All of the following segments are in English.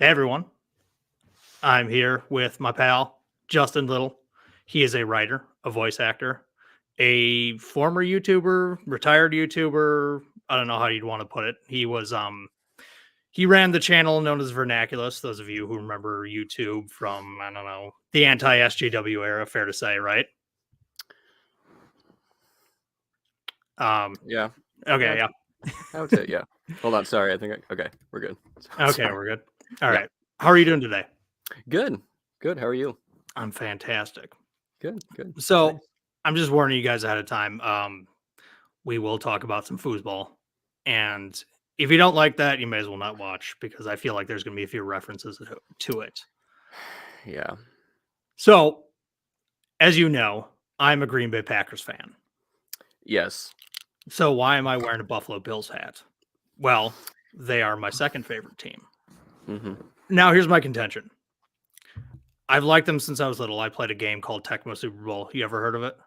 Hey everyone, I'm here with my pal, Justin Little. He is a writer, a voice actor, a former YouTuber, retired YouTuber. I don't know how you'd want to put it. He ran the channel known as Vernaculis. Those of you who remember YouTube from, I don't know, the anti-SJW era, fair to say, right? Yeah. Okay, yeah. I would say, yeah. Hold on. Sorry. Okay. We're good. Okay, we're good. All Yeah. right. How are you doing today? Good. How are you? I'm fantastic. Good. So Nice. I'm just warning you guys ahead of time. We will talk about some foosball. And if you don't like that, you may as well not watch because I feel like there's going to be a few references to it. Yeah. So, as you know, I'm a Green Bay Packers fan. Yes. So, why am I wearing a Buffalo Bills hat? Well, they are my second favorite team. Mm-hmm. Now, here's my contention. I've liked them since I was little. I played a game called Tecmo Super Bowl. You ever heard of it?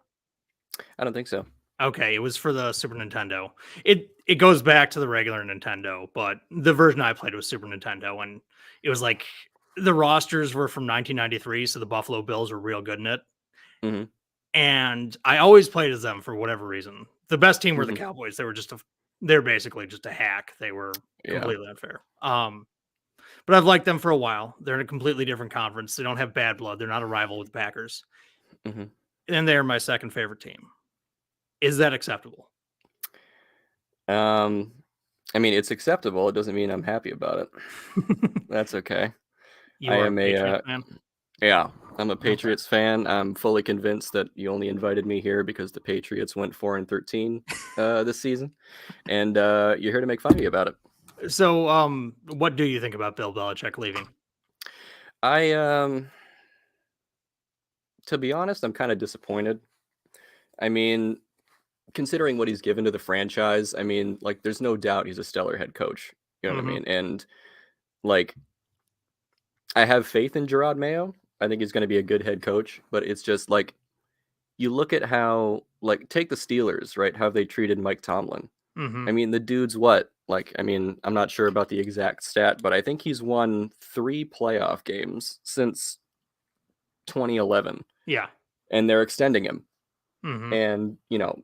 I don't think so. Okay, it was for the Super Nintendo. It goes back to the regular Nintendo, but the version I played was Super Nintendo, and it was like the rosters were from 1993, so the Buffalo Bills were real good in it. Mm-hmm. And I always played as them for whatever reason. The best team were the Mm-hmm. Cowboys. They're basically just a hack. They were Yeah. completely unfair. But I've liked them for a while. They're in a completely different conference. They don't have bad blood. They're not a rival with the Packers. Mm-hmm. And they're my second favorite team. Is that acceptable? I mean, it's acceptable. It doesn't mean I'm happy about it. That's okay. You I are am a Patriots fan? Yeah, I'm a Patriots fan. I'm fully convinced that you only invited me here because the Patriots went 4-13 this season, and you're here to make fun of me about it. So, what do you think about Bill Belichick leaving? To be honest, I'm kind of disappointed. I mean, considering what he's given to the franchise, I mean, like, there's no doubt he's a stellar head coach. You know what I mean? And like, I have faith in Gerard Mayo. I think he's going to be a good head coach, but it's just like, you look at how, like, take the Steelers, right? How they treated Mike Tomlin. I mean, the dude's what? Like, I mean, I'm not sure about the exact stat, but I think he's won 3 playoff games since 2011. Yeah. And they're extending him. Mm-hmm. And, you know,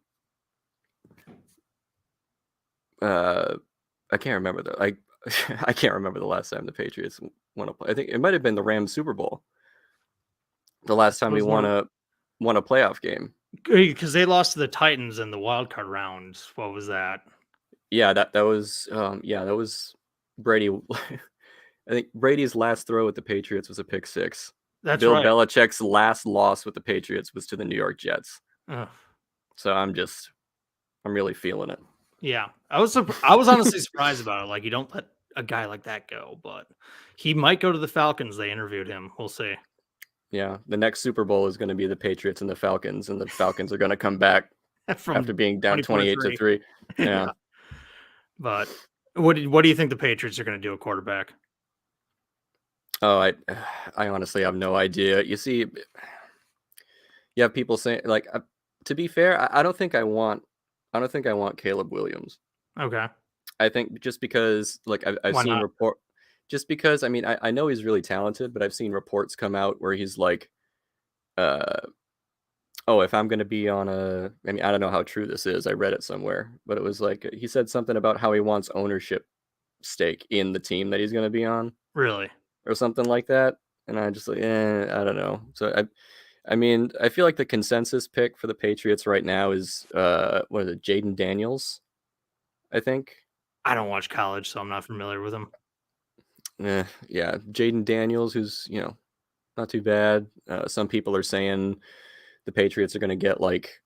I can't remember I can't remember the last time the Patriots won a play. I think it might have been the Rams Super Bowl. The last time we won a playoff game. Because they lost to the Titans in the wild card round. What was that? Yeah, that was Brady. I think Brady's last throw with the Patriots was a pick six. That's Bill right. Belichick's last loss with the Patriots was to the New York Jets. Ugh. So I'm really feeling it. Yeah, I was honestly surprised about it. Like, you don't let a guy like that go, but he might go to the Falcons. They interviewed him. We'll see. Yeah, the next Super Bowl is going to be the Patriots and the Falcons are going to come back From after being down 2023. 28-3. Yeah. But what do you think the Patriots are going to do at quarterback? Oh, I honestly have no idea. You see, you have people saying, like, to be fair, I don't think I want Caleb Williams. Okay. I think just because, like, I've Why seen not? just because, I mean, I know he's really talented, but I've seen reports come out where he's like, oh, if I'm going to be on I mean, I don't know how true this is. I read it somewhere, but it was like, he said something about how he wants ownership stake in the team that he's going to be on. Really? Or something like that. And I just like, I don't know. So I mean, I feel like the consensus pick for the Patriots right now is what is it, Jaden Daniels, I think. I don't watch college, so I'm not familiar with him. Yeah, Jaden Daniels, who's, not too bad. Some people are saying the Patriots are going to get like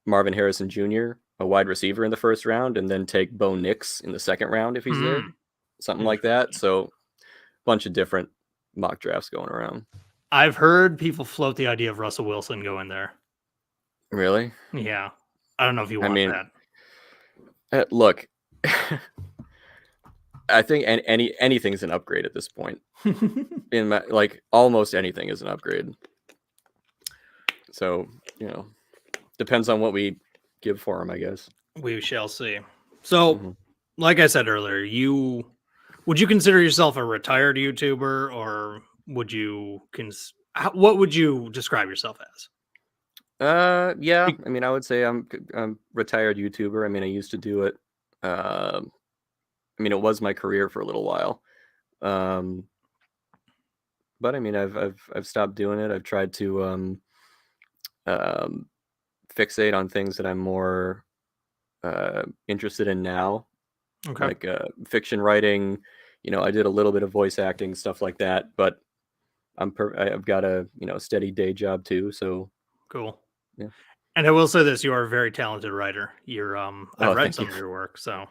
Marvin Harrison Jr., a wide receiver in the first round, and then take Bo Nix in the second round if he's there. Something like that. So bunch of different mock drafts going around. I've heard people float the idea of Russell Wilson going there. Really? Yeah. I don't know if you want that. Look, I think anything's an upgrade at this point. Almost anything is an upgrade. So, depends on what we give for him, I guess. We shall see. So, like I said earlier, you Would you consider yourself a retired YouTuber, or would you what would you describe yourself as? Yeah. Be- I mean, I would say I'm retired YouTuber. I mean, I used to do it. I mean, it was my career for a little while. Um, but I mean, I've stopped doing it. I've tried to um, fixate on things that I'm more interested in now, Okay, like fiction writing. I did a little bit of voice acting, stuff like that. But I've got a steady day job too. So cool. yeah. And I will say this: you are a very talented writer. You're I've Oh, read thank some you. of your work, so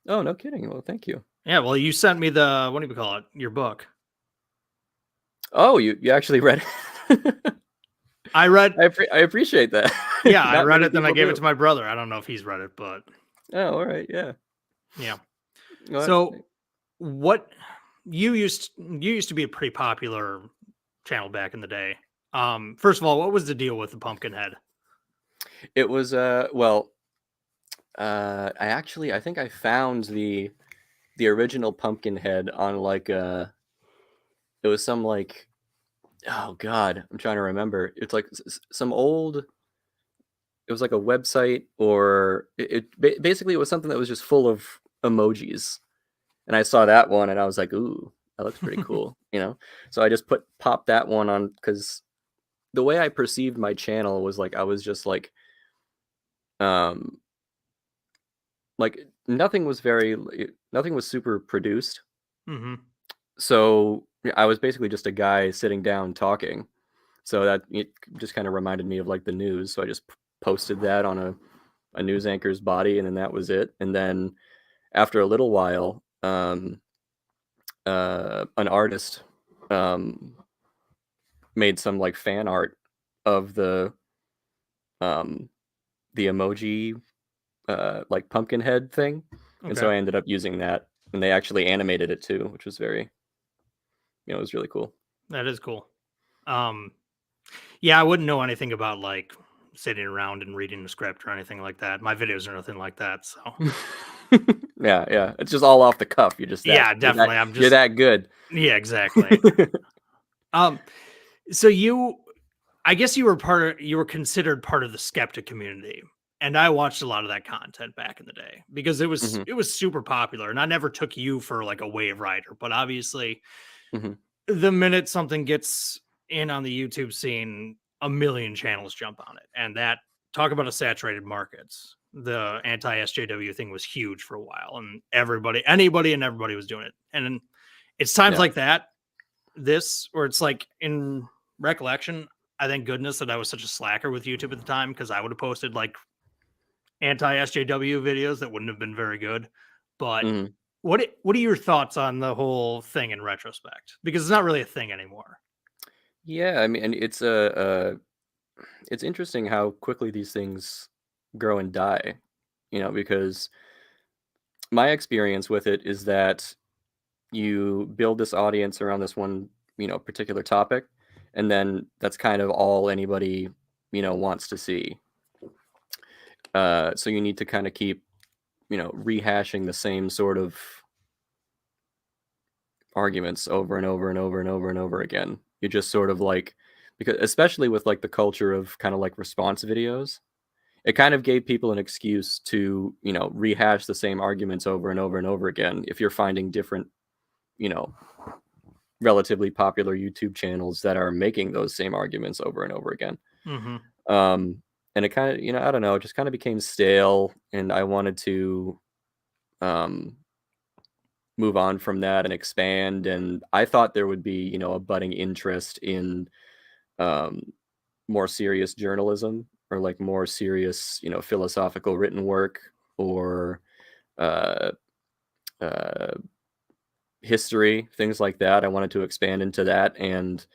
Oh, no kidding. Well, thank you. yeah. Well, you sent me the what do you call it? Your book. Oh, you actually read it. I read. I appreciate that. Yeah, I Not read many it. Then I people gave it do. to my brother. I don't know if he's read it, but Oh, all right. Yeah. yeah. What? So what you used to be a pretty popular channel back in the day. First of all, what was the deal with the pumpkin head? It was well, I think I found the original pumpkin head on like it was some like, oh god, I'm trying to remember. It's like some old, it was like a website, or basically it was something that was just full of emojis. And I saw that one and I was like, ooh, that looks pretty cool, you know? So I just popped that one on, because the way I perceived my channel was like I was just um like nothing was super produced. Hmm. So yeah, I was basically just a guy sitting down talking. So that it just kind of reminded me of like the news. So I just posted that on a news anchor's body, and then that was it. And then after a little while, an artist um, made some like fan art of um, the emoji like pumpkin head thing, and Okay, so I ended up using that, and they actually animated it too, which was very, it was really cool. that is cool. Um, yeah, I wouldn't know anything about like sitting around and reading the script or anything like that. My videos are nothing like that. So Yeah, yeah, it's just all off the cuff. You're just yeah, you're that definitely. I'm you're just that good. yeah, exactly. Um, so I guess you were considered part of the skeptic community. And I watched a lot of that content back in the day because Hmm. it was super popular and I never took you for like a wave rider, but obviously Hmm. the minute something gets in on the YouTube scene, a million channels jump on it. And that talk about a saturated markets. The anti-SJW thing was huge for a while and anybody and everybody was doing it. And it's times Yeah. like that, or it's like in recollection, I thank goodness that I was such a slacker with YouTube at the time because I would have posted like anti-SJW videos that wouldn't have been very good. But Hmm. what are your thoughts on the whole thing in retrospect? Because it's not really a thing anymore. Yeah, I mean, and it's interesting how quickly these things grow and die, because my experience with it is that you build this audience around this one, particular topic, and then that's kind of all anybody, wants to see. So you need to kind of keep, rehashing the same sort of arguments over and over and over and over and over again. You just sort of like, because especially with like the culture of kind of like response videos, it kind of gave people an excuse to, rehash the same arguments over and over and over again. If you're finding different, you know, relatively popular YouTube channels that are making those same arguments over and over again. Hmm. Um, and it kind of, I don't know, it just kind of became stale, and I wanted to um, move on from that and expand. And I thought there would be, a budding interest in um, more serious journalism, or like more serious, philosophical written work, or uh, uh, history, things like that. I wanted to expand into that, and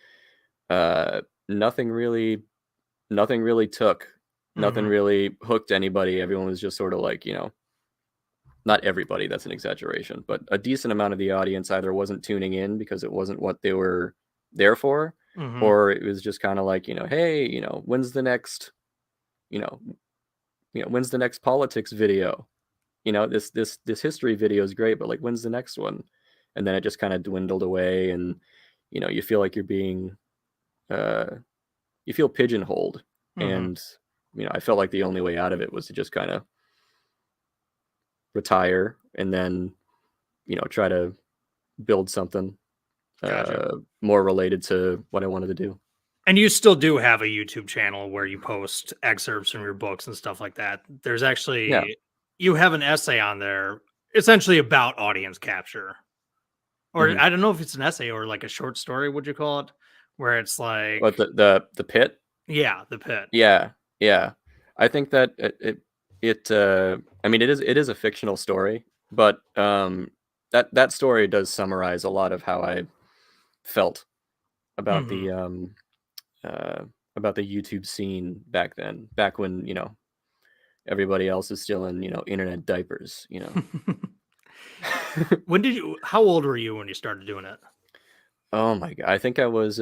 uh, nothing really, nothing really took. Nothing Hmm. really hooked anybody. Everyone was just sort of like, not everybody, that's an exaggeration, but a decent amount of the audience either wasn't tuning in because it wasn't what they were there for, Hmm. or it was just kind of like, hey, when's the next, you know, when's the next politics video? This history video is great, but like, when's the next one? and then it just kind of dwindled away, and you feel like you're being you feel pigeonholed. And I felt like the only way out of it was to just kind of retire and then try to build something Gotcha. more related to what I wanted to do. And you still do have a YouTube channel where you post excerpts from your books and stuff like that. There's Yeah. actually you have an essay on there essentially about audience capture. Or Hmm. I don't know if it's an essay or like a short story, would you call it? Where it's like, But the pit. yeah, the pit. Yeah, yeah. I think that I mean, it is a fictional story, but that story does summarize a lot of how I felt about Hmm. the uh about the YouTube scene back then, back when everybody else is still in internet diapers. When did you? How old were you when you started doing it? Oh my God, I think I was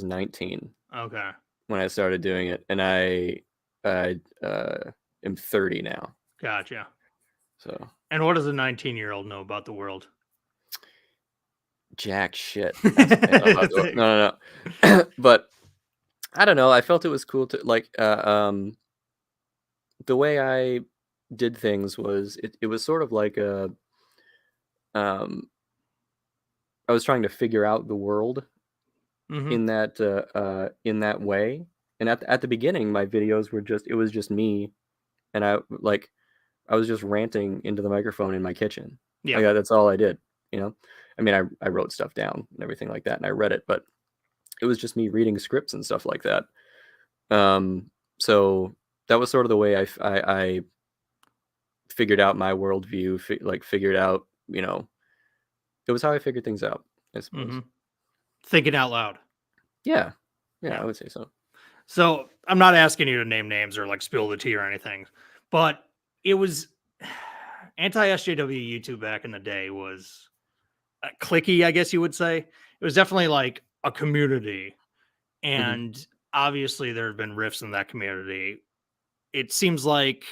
19 Okay, when I started doing it, and I am 30 now. gotcha. So And what does a 19-year-old know about the world? jack shit. About the, no, no, no. But I don't know. I felt it was cool to like the way I did things was it was sort of like a um I was trying to figure out the world Hmm. in that way. And at the beginning, my videos were just it was just me, and I was just ranting into the microphone in my kitchen. Like Yep. that's all I did. You know, I mean, I wrote stuff down and everything like that, and I read it, but it was just me reading scripts and stuff like that. So that was sort of the way I figured out my worldview, figured out, it was how I figured things out, I Hmm. suppose. Thinking out loud. Yeah. Yeah, Yeah. I would say so. So I'm not asking you to name names or like spill the tea or anything, but it was anti-SJW YouTube back in the day was clicky, I guess you would say. It was definitely like a community, Hmm. and obviously there have been rifts in that community. It seems like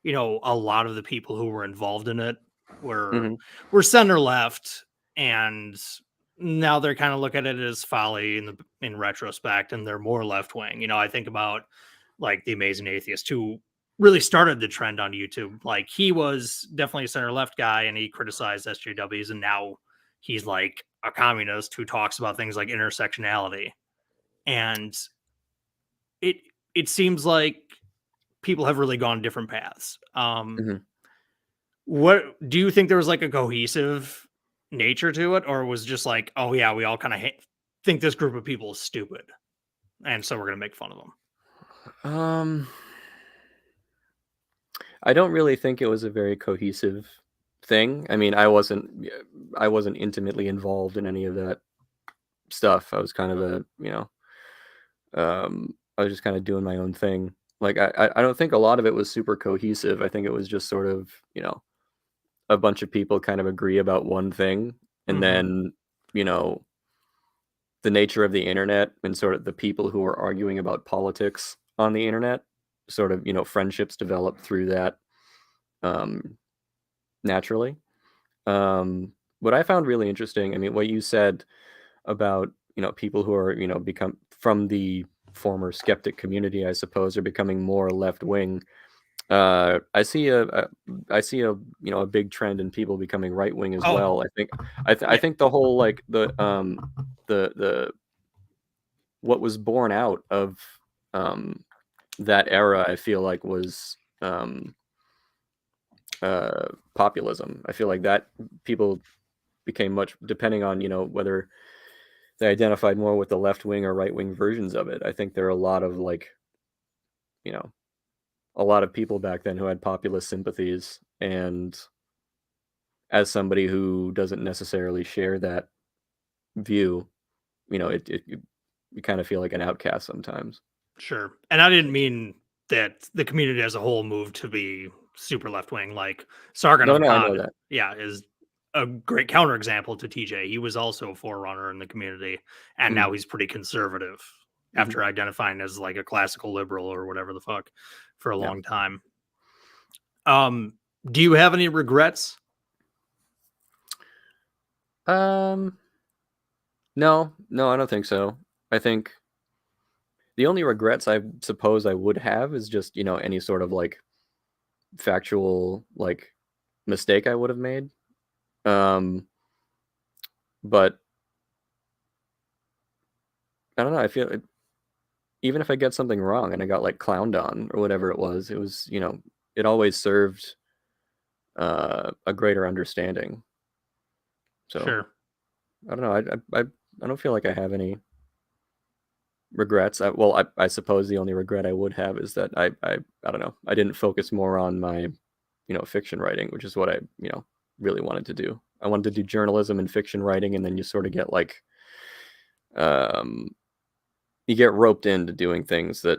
a lot of the people who were involved in it were Hmm. were center left, and now they're kind of look at it as folly in retrospect, and they're more left wing. I think about like the Amazing Atheist who really started the trend on YouTube. Like he was definitely a center left guy, and he criticized SJWs, and now he's like a communist who talks about things like intersectionality. And it it seems like people have really gone different paths. Hmm. What do you think there was like a cohesive nature to it, or was just like, oh yeah, we all kind of think this group of people is stupid, and so we're gonna make fun of them? Um, I don't really think it was a very cohesive thing. I mean, I wasn't intimately involved in any of that stuff. I was kind of I was just kind of doing my own thing. Like I don't think a lot of it was super cohesive. I think it was just sort of, a bunch of people kind of agree about one thing, and Hmm. then, you know, the nature of the internet and sort of the people who are arguing about politics on the internet, sort of, friendships develop through that um naturally. What I found really interesting, I mean, what you said about, people who are, become from the former skeptic community, I suppose, are becoming more left wing. I see a big trend in people becoming right wing as Oh well. I yeah. think the whole like the what was born out of um that era, I feel like was populism. I feel like that people became much depending on whether they identified more with the left wing or right wing versions of it. I think there are a lot of you know a lot of people back then who had populist sympathies, and as somebody who doesn't necessarily share that view, you kind of feel like an outcast sometimes. Sure. And I didn't mean that the community as a whole moved to be super left wing. Like Sargon No, of no, I know God, that. yeah, is a great counterexample to TJ. He was also a forerunner in the community, and Mhm, now he's pretty conservative mhm, after identifying as like a classical liberal or whatever the fuck for a yeah. long time. Um, do you have any regrets? No, I don't think so. I think the only regrets I suppose I would have is just, any sort of like factual like mistake I would have made. But I don't know. I feel even if I get something wrong and I got like clowned on or whatever it was, it always served a greater understanding. So Sure. I don't know. I don't feel like I have any regrets. I suppose the only regret I would have is that I don't know. I didn't focus more on my, fiction writing, which is what I, really wanted to do. I wanted to do journalism and fiction writing, and then you sort of get like, you get roped into doing things that,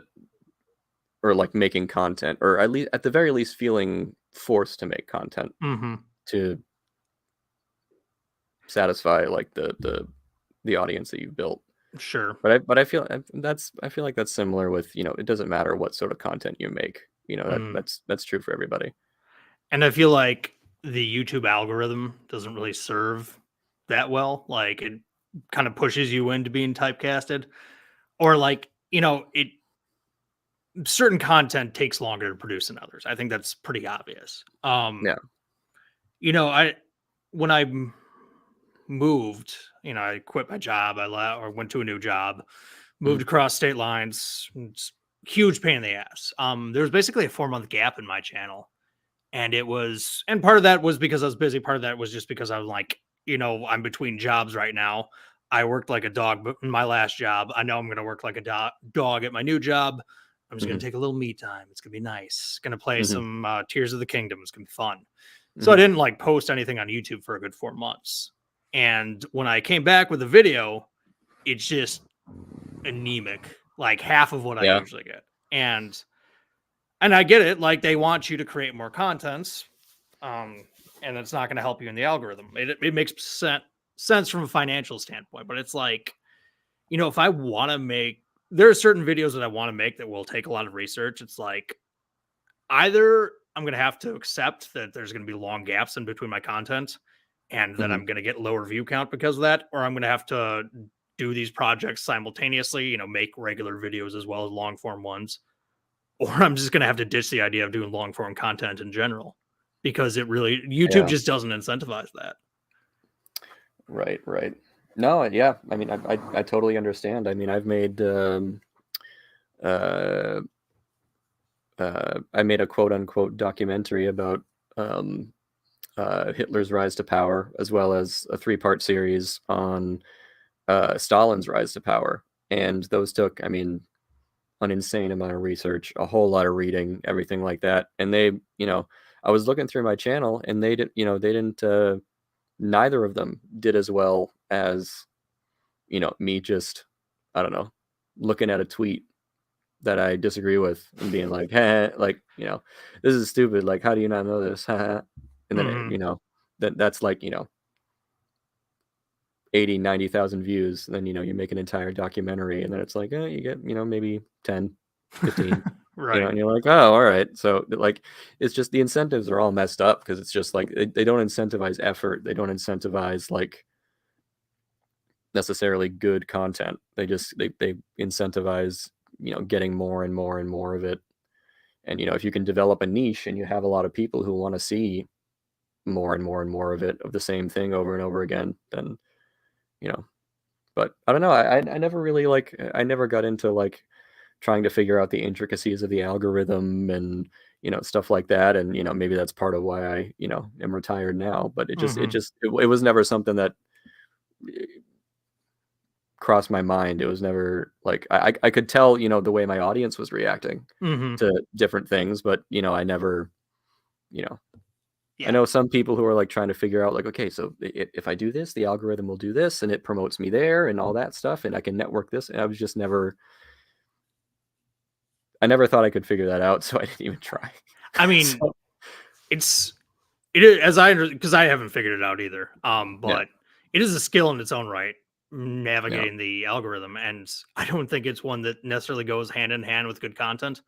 or like making content, or at the very least feeling forced to make content Mm-hmm. to satisfy like the audience that you've built. Sure. But I feel like that's similar with, it doesn't matter what sort of content you make. That's true for everybody. And I feel like the YouTube algorithm doesn't really serve that well. Like it kind of pushes you into being typecasted, or like, it certain content takes longer to produce than others. I think that's pretty obvious. Yeah. I when I moved, I quit my job, or went to a new job, moved Mhm. across state lines. It's huge pain in the ass. There was basically a 4-month gap in my channel. And part of that was because I was busy. Part of that was just because I was like, I'm between jobs right now. I worked like a dog in my last job. I know I'm going to work like a dog at my new job. I'm just going Mhm. to take a little me time. It's going to be nice. Going to play Mhm. some Tears of the Kingdom. It's going to be fun. So I Mhm. didn't like post anything on YouTube for a good 4 months. And when I came back with a video, it's just anemic, like half of what I Yeah. usually get. And I get it, like they want you to create more contents, um, and it's not going to help you in the algorithm. It makes sense from a financial standpoint, but it's like, if I want to make, there are certain videos that I want to make that will take a lot of research. It's like either I'm going to have to accept that there's going to be long gaps in between my content and that Mhm. I'm going to get lower view count because of that, or I'm going to have to do these projects simultaneously, make regular videos as well as long form ones, or I'm just going to have to ditch the idea of doing long form content in general because YouTube Yeah. just doesn't incentivize that. Right. Right. No. Yeah. I mean, I totally understand. I mean, uh, I made a quote unquote documentary about um, Hitler's rise to power, as well as a 3-part series on Stalin's rise to power. And those took, I mean, an insane amount of research, a whole lot of reading, everything like that. And I was looking through my channel, and they didn't, neither of them did as well as, me just, I don't know, looking at a tweet that I disagree with and being like, hey, like, this is stupid. Like, how do you not know this? And then, Hmm. that's like, 80, 90,000 views. And then, you make an entire documentary, and then it's like, you get, maybe 10, 15, Right. and you're like, oh, all right. So like, it's just the incentives are all messed up, because it's just like, they don't incentivize effort. They don't incentivize like necessarily good content. They incentivize, getting more and more and more of it. And if you can develop a niche and you have a lot of people who want to see more and more and more of it, of the same thing over and over again, then you know but I don't know. I never really like, I never got into like trying to figure out the intricacies of the algorithm and stuff like that. And maybe that's part of why I am retired now. But Hmm. it was never something that crossed my mind. It was never like, I could tell the way my audience was reacting Hmm. to different things, but I never, you know I Yeah. know some people who are like trying to figure out like, okay, so if I do this, the algorithm will do this, and it promotes me there and all that stuff, and I can network this. And I never thought I could figure that out, so I didn't even try. I mean, So it's it is, because I haven't figured it out either. yeah, But it is a skill in its own right, yeah, navigating the algorithm, and I don't think it's one that necessarily goes hand in hand with good content.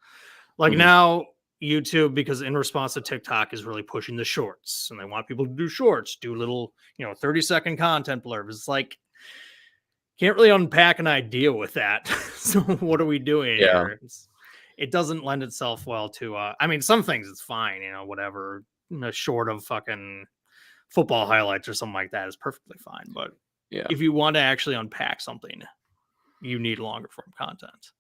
Like hmm now, YouTube, because in response to TikTok is really pushing the shorts, and they want people to do shorts, do little, 30-second content blurbs. It's like, can't really unpack an idea with that. So what are we doing Yeah. here? It doesn't lend itself well to, I mean, some things it's fine, whatever, short of fucking football highlights or something like that is perfectly fine. But Yeah. if you want to actually unpack something, you need longer form content.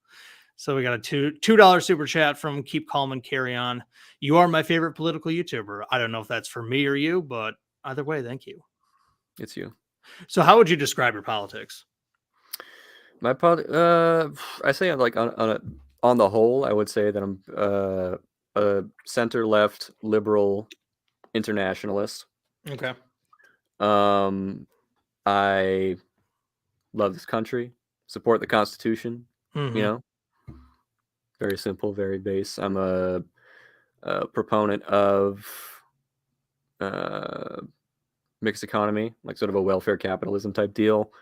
So we got a $2 super chat from Keep Calm and Carry On. You are my favorite political YouTuber. I don't know if that's for me or you, but either way, thank you. It's you. So how would you describe your politics? My I say like on the whole, I would say that I'm a center left liberal internationalist. Okay. I love this country, support the Constitution. Mm-hmm. Very simple, very base. I'm a proponent of mixed economy, like sort of a welfare capitalism type deal.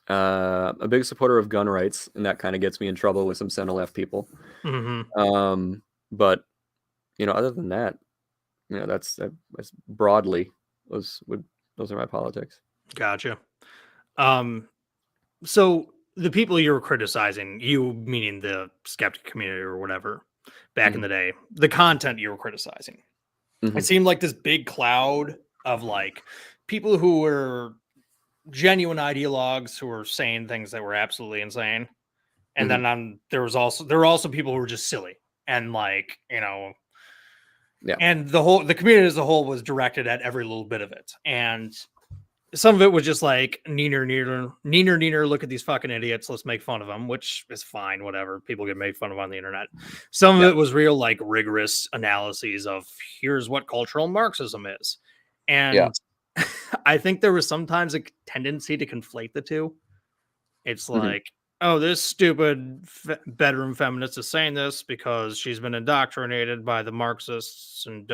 A big supporter of gun rights, and that kind of gets me in trouble with some center left people. Mm-hmm. But other than that, that's broadly those are my politics. Gotcha. So the people you were criticizing, you meaning the skeptic community or whatever, back in the day, the content you were criticizing, it seemed like this big cloud of like people who were genuine ideologues who were saying things that were absolutely insane. And then there were also people who were just silly and like, Yeah. and the community as a whole was directed at every little bit of it. And some of it was just like neener, look at these fucking idiots, let's make fun of them, which is fine, whatever. People get made fun of on the internet. Some of it was real, like, rigorous analyses of here's what cultural Marxism is. And I think there was sometimes a tendency to conflate the two. It's like, oh, this stupid bedroom feminist is saying this because she's been indoctrinated by the Marxists and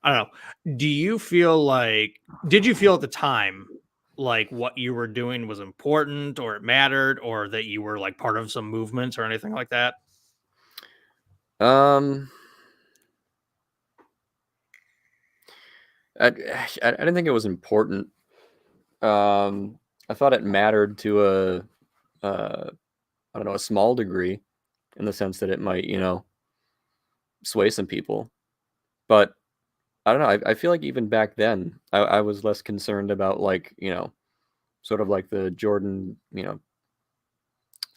I don't know. Did you feel at the time like what you were doing was important or it mattered or that you were like part of some movements or anything like that? I didn't think it was important. I thought it mattered to I don't know, a small degree, in the sense that it might, sway some people. But I don't know. I feel like even back then, I was less concerned about like, sort of like the Jordan,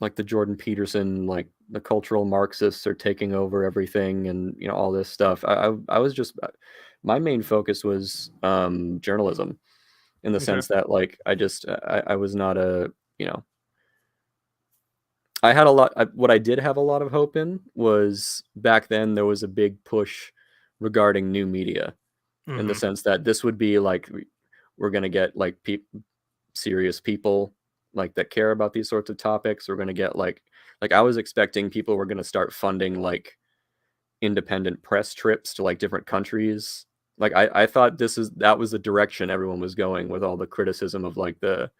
like the Jordan Peterson, like the cultural Marxists are taking over everything and, all this stuff. I was just, my main focus was journalism, in the sense that like, I was not a, I had a lot, what I did have a lot of hope in was back then there was a big push regarding new media, in the sense that this would be like, we're going to get like serious people like that care about these sorts of topics. We're going to get like I was expecting people were going to start funding like independent press trips to like different countries. Like I thought that was the direction everyone was going with all the criticism of like the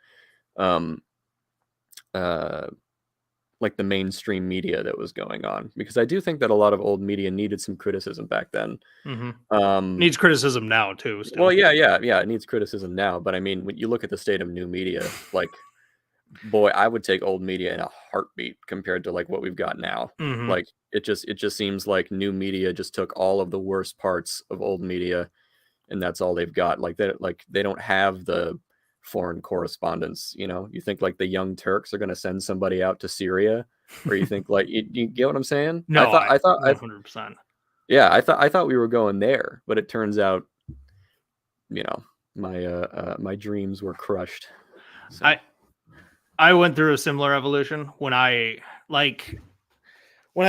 like the mainstream media that was going on, because I do think that a lot of old media needed some criticism back then. Needs criticism now too. Still. Well, yeah, it needs criticism now. But I mean, when you look at the state of new media, like, boy, I would take old media in a heartbeat compared to like what we've got now. Like, it just seems like new media just took all of the worst parts of old media, and that's all they've got. Like they don't have the foreign correspondence. You think like the Young Turks are going to send somebody out to Syria, or you think like you get what I'm saying? No, I thought 100%. Yeah, I thought we were going there, but it turns out, my dreams were crushed. So. I went through a similar evolution when I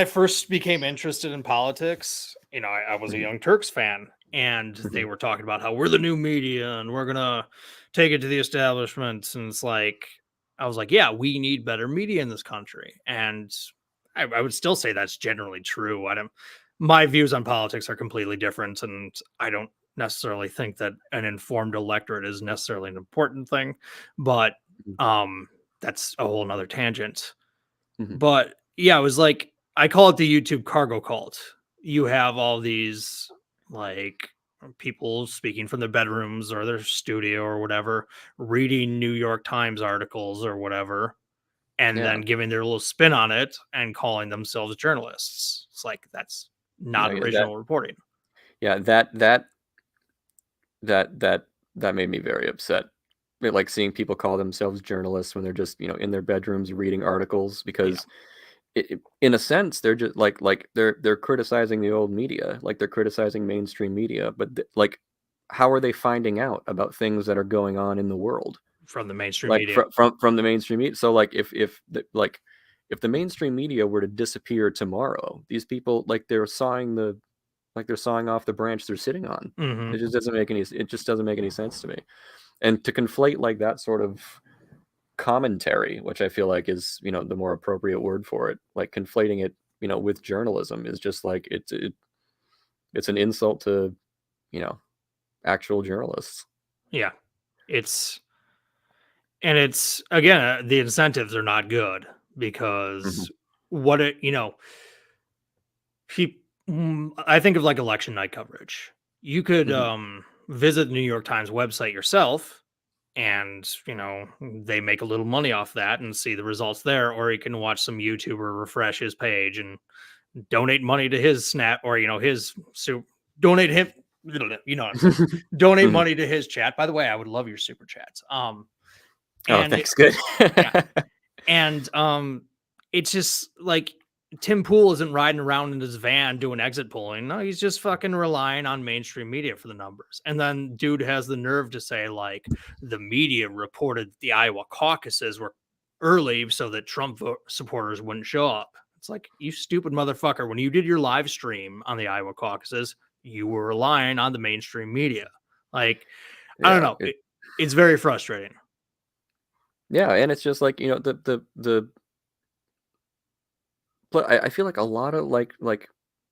first became interested in politics. I was a Young Turks fan, and they were talking about how we're the new media and we're gonna take it to the establishments. And it's like, I was like, yeah, we need better media in this country. And I would still say that's generally true. My views on politics are completely different, and I don't necessarily think that an informed electorate is necessarily an important thing. But that's a whole nother tangent. Mhm. But yeah, it was like, I call it the YouTube cargo cult. You have all these like people speaking from their bedrooms or their studio or whatever, reading New York Times articles or whatever, and Yeah. then giving their little spin on it and calling themselves journalists. It's like, that's not Yeah, that original reporting. yeah, that made me very upset. Like seeing people call themselves journalists when they're just, in their bedrooms reading articles, Yeah, because in a sense they're just like they're criticizing the old media, like they're criticizing mainstream media, but like how are they finding out about things that are going on in the world? from the mainstream Like media. from the mainstream media. So like if the mainstream media were to disappear tomorrow, these people, like they're sawing off the branch they're sitting on. Hmm. It just doesn't make any sense to me. And to conflate like that sort of commentary, which I feel like is, the more appropriate word for it, like conflating it, with journalism, is just like it's an insult to, you know, actual journalists. Yeah, it's and it's again, the incentives are not good Hmm. because what it I think of like election night coverage. You could Hmm. visit the New York Times website yourself, and they make a little money off that and see the results there, or you can watch some YouTuber refresh his page and donate money to his snap, or his donate him, you know what I'm saying, donate Hmm. money to his chat. By the way, I would love your super chats. Oh, And thanks. Good. yeah, and it's just like Tim Pool isn't riding around in his van doing exit polling. No, he's just fucking relying on mainstream media for the numbers. And then dude has the nerve to say like the media reported the Iowa caucuses were early so that supporters wouldn't show up. It's like, you stupid motherfucker. When you did your live stream on the Iowa caucuses, you were relying on the mainstream media. Like, I don't Yeah. know. It's very frustrating. Yeah, and it's just like, but I feel like a lot of like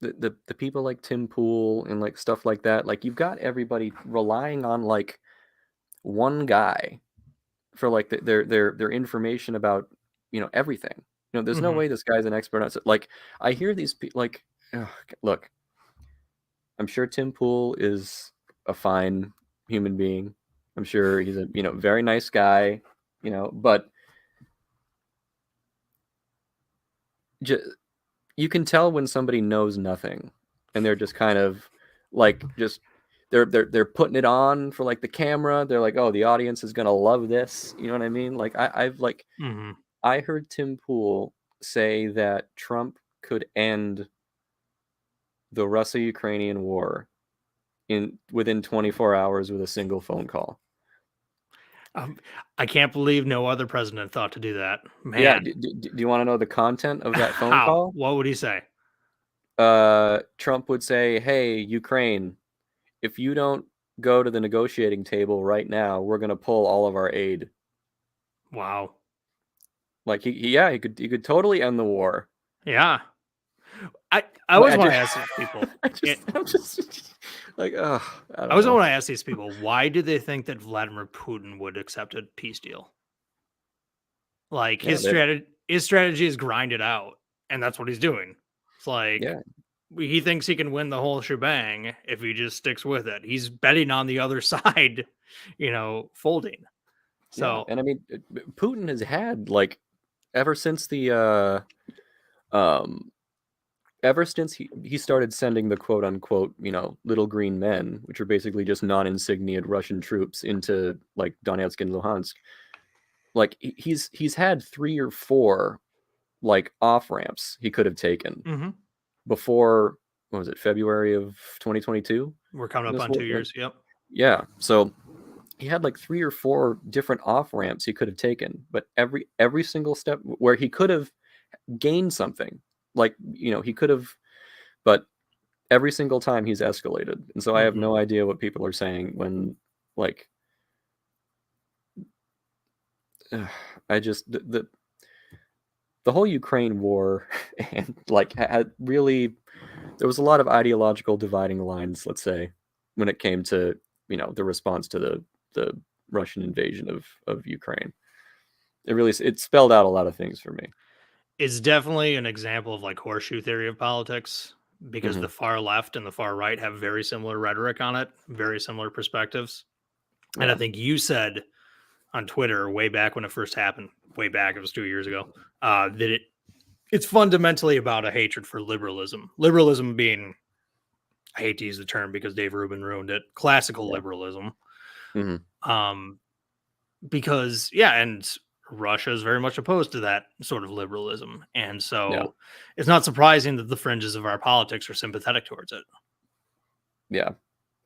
the people like Tim Pool and like stuff like that, like you've got everybody relying on like one guy for like their information about, everything. There's no Hmm. way this guy's an expert on it. Like I hear these people like, ugh, look, I'm sure Tim Pool is a fine human being. I'm sure he's a, very nice guy, but you can tell when somebody knows nothing and they're just kind of like just they're putting it on for like the camera. They're like, oh, the audience is gonna love this. You know what I mean? Like Hmm. I heard Tim Pool say that Trump could end the Russia-Ukrainian war in within 24 hours with a single phone call. Um, I can't believe no other president thought to do that. Yeah, Man, do you want to know the content of that phone how? call? What would he say? Trump would say, "Hey, Ukraine, if you don't go to the negotiating table right now, we're gonna pull all of our aid." Wow. Like yeah, he could totally end the war. Yeah. I Like always want to ask these people. I'm just like, oh, I I don't always know. want to ask these people, why do they think that Vladimir Putin would accept a peace deal? Like, Yeah, that his strategy is grind it out, and that's what he's doing. It's like yeah, he thinks he can win the whole shebang if he just sticks with it. He's betting on the other side, folding. yeah. So, And I mean, Putin has had like ever since the um ever since he started sending the quote unquote, little green men, which are basically just non-insigniated Russian troops into like Donetsk and Luhansk, like he's had 3 or 4 like off ramps he could have taken mhm, before, what was it, February of 2022? we're coming up This on war, 2 years. Yep. yeah. So he had like 3 or 4 different off ramps he could have taken, but every single step where he could have gained something, like he could have, but every single time he's escalated. And so I have Mhm. no idea what people are saying when like I just the whole Ukraine war and like had really, there was a lot of ideological dividing lines, let's say, when it came to, the response to the Russian invasion of Ukraine. it spelled out a lot of things for me. It's definitely an example of like horseshoe theory of politics because Mm-hmm. the far left and the far right have very similar rhetoric on it, very similar perspectives. And I Yeah. think you said on Twitter way back when it first happened, way back, it was 2 years ago, that it's fundamentally about a hatred for liberalism. Liberalism being, I hate to use the term because Dave Rubin ruined it, classical Yeah. liberalism. Mm-hmm. Because, yeah, and Russia is very much opposed to that sort of liberalism. And Yeah. so it's not surprising that the fringes of our politics are sympathetic towards it. Yeah.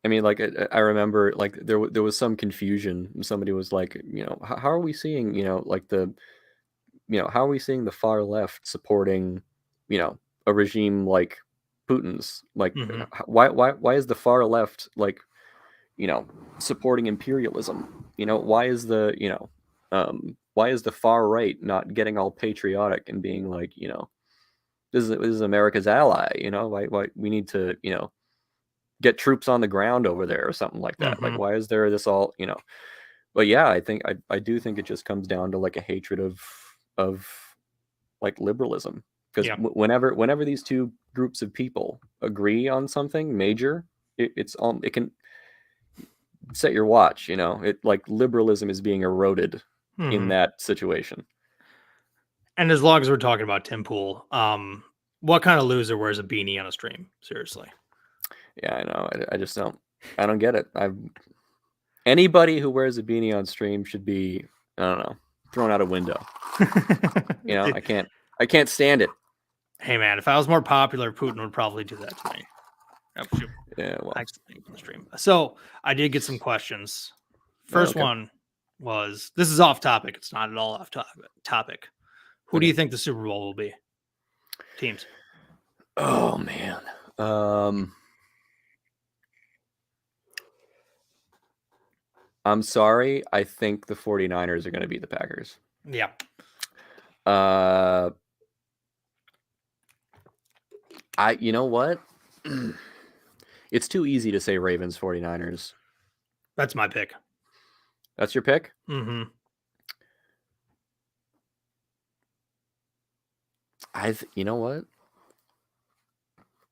I mean, like I remember, like there was some confusion. Somebody was like, how are we seeing, like how are we seeing the far left supporting, a regime like Putin's? Like, Mm-hmm. why is the far left like, supporting imperialism? Why is the far right not getting all patriotic and being like, this is America's ally? Why we need to, get troops on the ground over there or something like that. Like, Mm-hmm. why is there this all, but yeah, I do think it just comes down to like a hatred of like liberalism, because Yeah. whenever these two groups of people agree on something major, it can set your watch. It, like, liberalism is being eroded in Mm-hmm. that situation. And as long as we're talking about Tim Pool, what kind of loser wears a beanie on a stream? Seriously. Yeah, I know. I just don't get it. Anybody who wears a beanie on stream should be, I don't know, thrown out a window. I can't stand it. Hey man, if I was more popular, Putin would probably do that to me. Oh, shoot. Yeah, well, The stream. So I did get some questions. First okay. one was, this is off topic. It's not at all off topic. Who do Okay. you think the Super Bowl will be? Teams. Oh man. I'm sorry. I think the 49ers are going to beat the Packers. Yeah. You know what? It's too easy to say Ravens 49ers. That's my pick. That's your pick? Mm-hmm. You know what?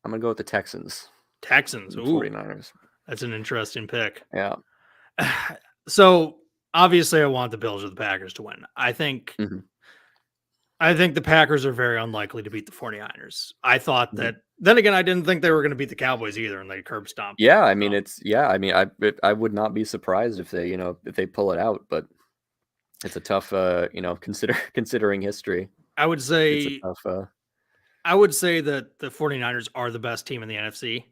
I'm going to go with the Texans. Texans. Ooh, 49ers. that's an interesting pick. Yeah. So obviously I want the Bills or the Packers to win. I think the Packers are very unlikely to beat the 49ers. I thought that, then again, I didn't think they were going to beat the Cowboys either, and they curb stomped. Yeah, I mean, I would not be surprised if they, if they pull it out, but it's a tough, considering history. I would say It's a tough, I would say that the 49ers are the best team in the NFC.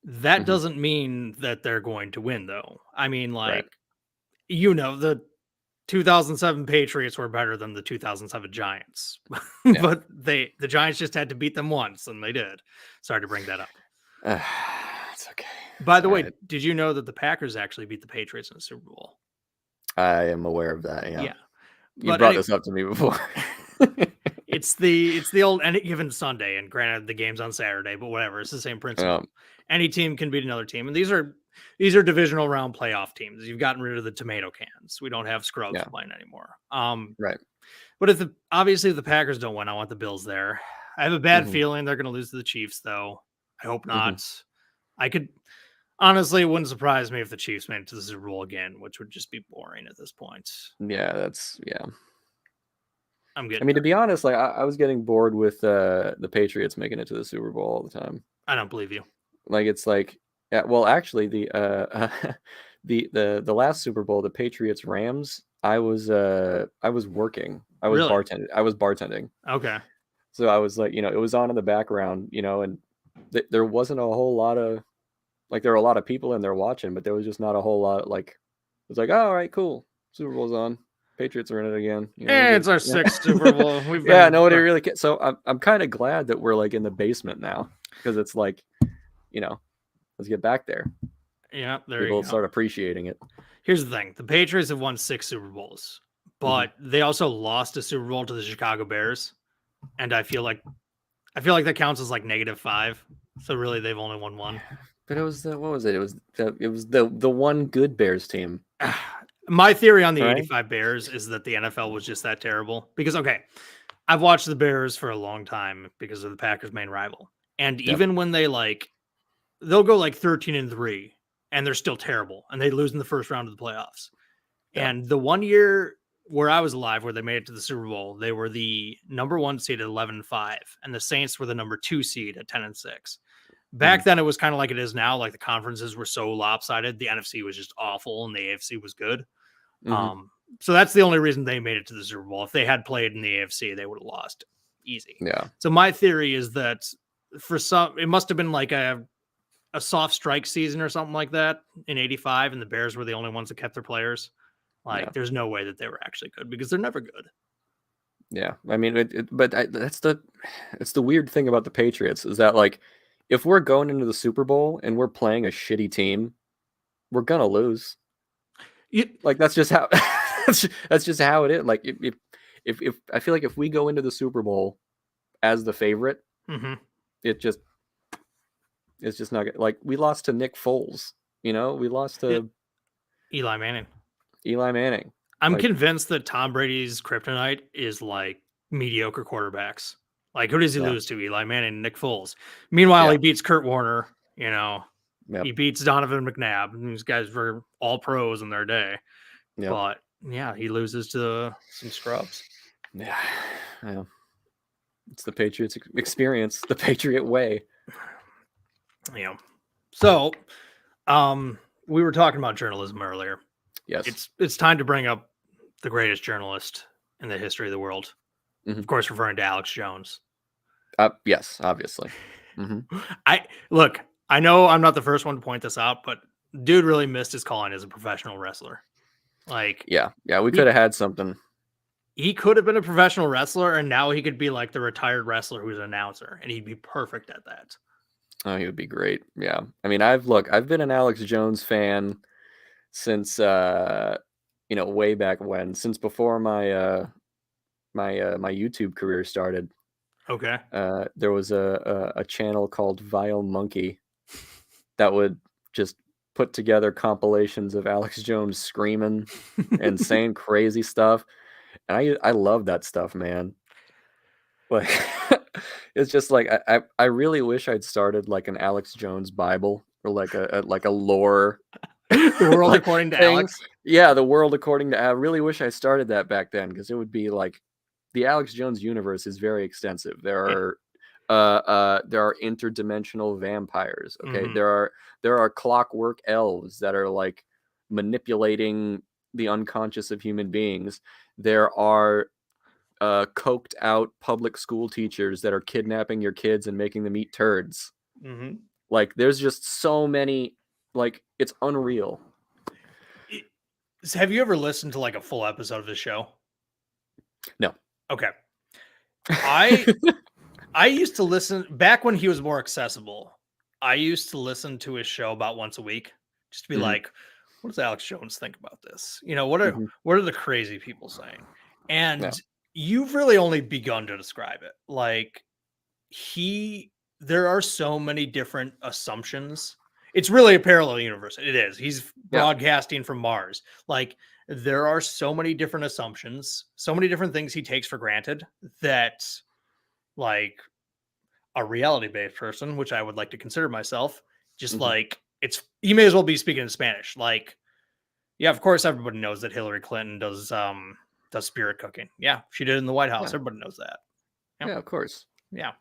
That doesn't mean that they're going to win, though. I mean, like, the 2007 Patriots were better than the 2007 Giants, but the Giants just had to beat them once, and they did. Sorry to bring that up. It's okay. By the way, did you know that the Packers actually beat the Patriots in the Super Bowl? I am aware of that. Yeah. You brought this up to me before. It's the old Any Given Sunday, and granted the game's on Saturday, but whatever, it's the same principle. Any team can beat another team, and these are divisional round playoff teams. You've gotten rid of the tomato cans. We don't have scrubs playing anymore. Right. But if the Packers don't win, I want the Bills there. I have a bad feeling they're going to lose to the Chiefs, though. I hope not. I could honestly, it wouldn't surprise me if the Chiefs made it to the Super Bowl again, which would just be boring at this point. Yeah, I'm getting. I mean, to be honest, like I was getting bored with the Patriots making it to the Super Bowl all the time. I don't believe you. Like, it's like, well, actually, the last Super Bowl, the Patriots Rams, I was working. I was bartending. Okay. So I was like, it was on in the background, and there wasn't a whole lot of, like, there were a lot of people in there watching, but there was just not a whole lot. Like, it was like, oh, all right, cool, Super Bowl's on. Patriots are in it again. It's our sixth Super Bowl. Nobody really cares. So I'm kind of glad that we're like in the basement now, because it's like, let's get back there. Yeah, people start appreciating it. Here's the thing: the Patriots have won 6 Super Bowls, but they also lost a Super Bowl to the Chicago Bears, and I feel like that counts as like -5. So really, they've only won 1. But it was what was it? It was the one good Bears team. My theory on the Right? 85 Bears is that the NFL was just that terrible. Because, okay, I've watched the Bears for a long time because of the Packers' main rival. And Yep. even when they'll go like 13-3 and they're still terrible and they lose in the first round of the playoffs. Yeah. And the one year where I was alive, where they made it to the Super Bowl, they were the number 1 seed at 11-5, and the Saints were the number 2 seed at 10-6. Back then, it was kind of like it is now. Like the conferences were so lopsided. The NFC was just awful, and the AFC was good. Mm-hmm. So that's the only reason they made it to the Super Bowl. If they had played in the AFC, they would have lost easy. Yeah. So my theory is that for some, it must have been like a soft strike season or something like that in 85, and the Bears were the only ones that kept their players. Like, there's no way that they were actually good because they're never good. Yeah. I mean, that's the weird thing about the Patriots is that, like, if we're going into the Super Bowl and we're playing a shitty team, we're gonna lose. Like, that's just how that's just how it is. Like, if I feel like if we go into the Super Bowl as the favorite, it's just not good. Like, we lost to Nick Foles. We lost to Eli Manning. I'm convinced that Tom Brady's kryptonite is like mediocre quarterbacks. Like, who does he lose to? Eli Manning and Nick Foles. Meanwhile, he beats Kurt Warner. He beats Donovan McNabb. These guys were all pros in their day. Yep. But yeah, he loses to some scrubs. Yeah. It's the Patriots experience, the Patriot way. Yeah. So, we were talking about journalism earlier. Yes. It's time to bring up the greatest journalist in the history of the world. Of course, referring to Alex Jones. Yes, obviously. I know I'm not the first one to point this out, but dude really missed his calling as a professional wrestler. Like, yeah, we could have had something. He could have been a professional wrestler, and now he could be like the retired wrestler who's an announcer, and he'd be perfect at that. Oh, he would be great. Yeah. I mean, I've been an Alex Jones fan since way back when, since before my my YouTube career started. Okay. There was a channel called Vile Monkey that would just put together compilations of Alex Jones screaming and saying crazy stuff. And I love that stuff, man. Like, it's just like I really wish I'd started like an Alex Jones Bible or like a lore. The world according to Alex. Yeah, the world according to. I really wish I started that back then, because it would be like, the Alex Jones universe is very extensive. There are interdimensional vampires. Okay, there are clockwork elves that are like manipulating the unconscious of human beings. There are coked out public school teachers that are kidnapping your kids and making them eat turds. Like, there's just so many. Like, it's unreal. Have you ever listened to like a full episode of the show? No. Okay. I used to listen back when he was more accessible. I used to listen to his show about once a week, just to be like, what does Alex Jones think about this? What are the crazy people saying? And you've really only begun to describe it. Like, there are so many different assumptions. It's really a parallel universe. It is. He's broadcasting from Mars. Like, there are so many different assumptions, so many different things he takes for granted that, like, a reality-based person, which I would like to consider myself, just like, he may as well be speaking in Spanish. Like, yeah, of course, everybody knows that Hillary Clinton does spirit cooking. Yeah, she did in the White House. Yeah. Everybody knows that. Yeah, of course. Yeah.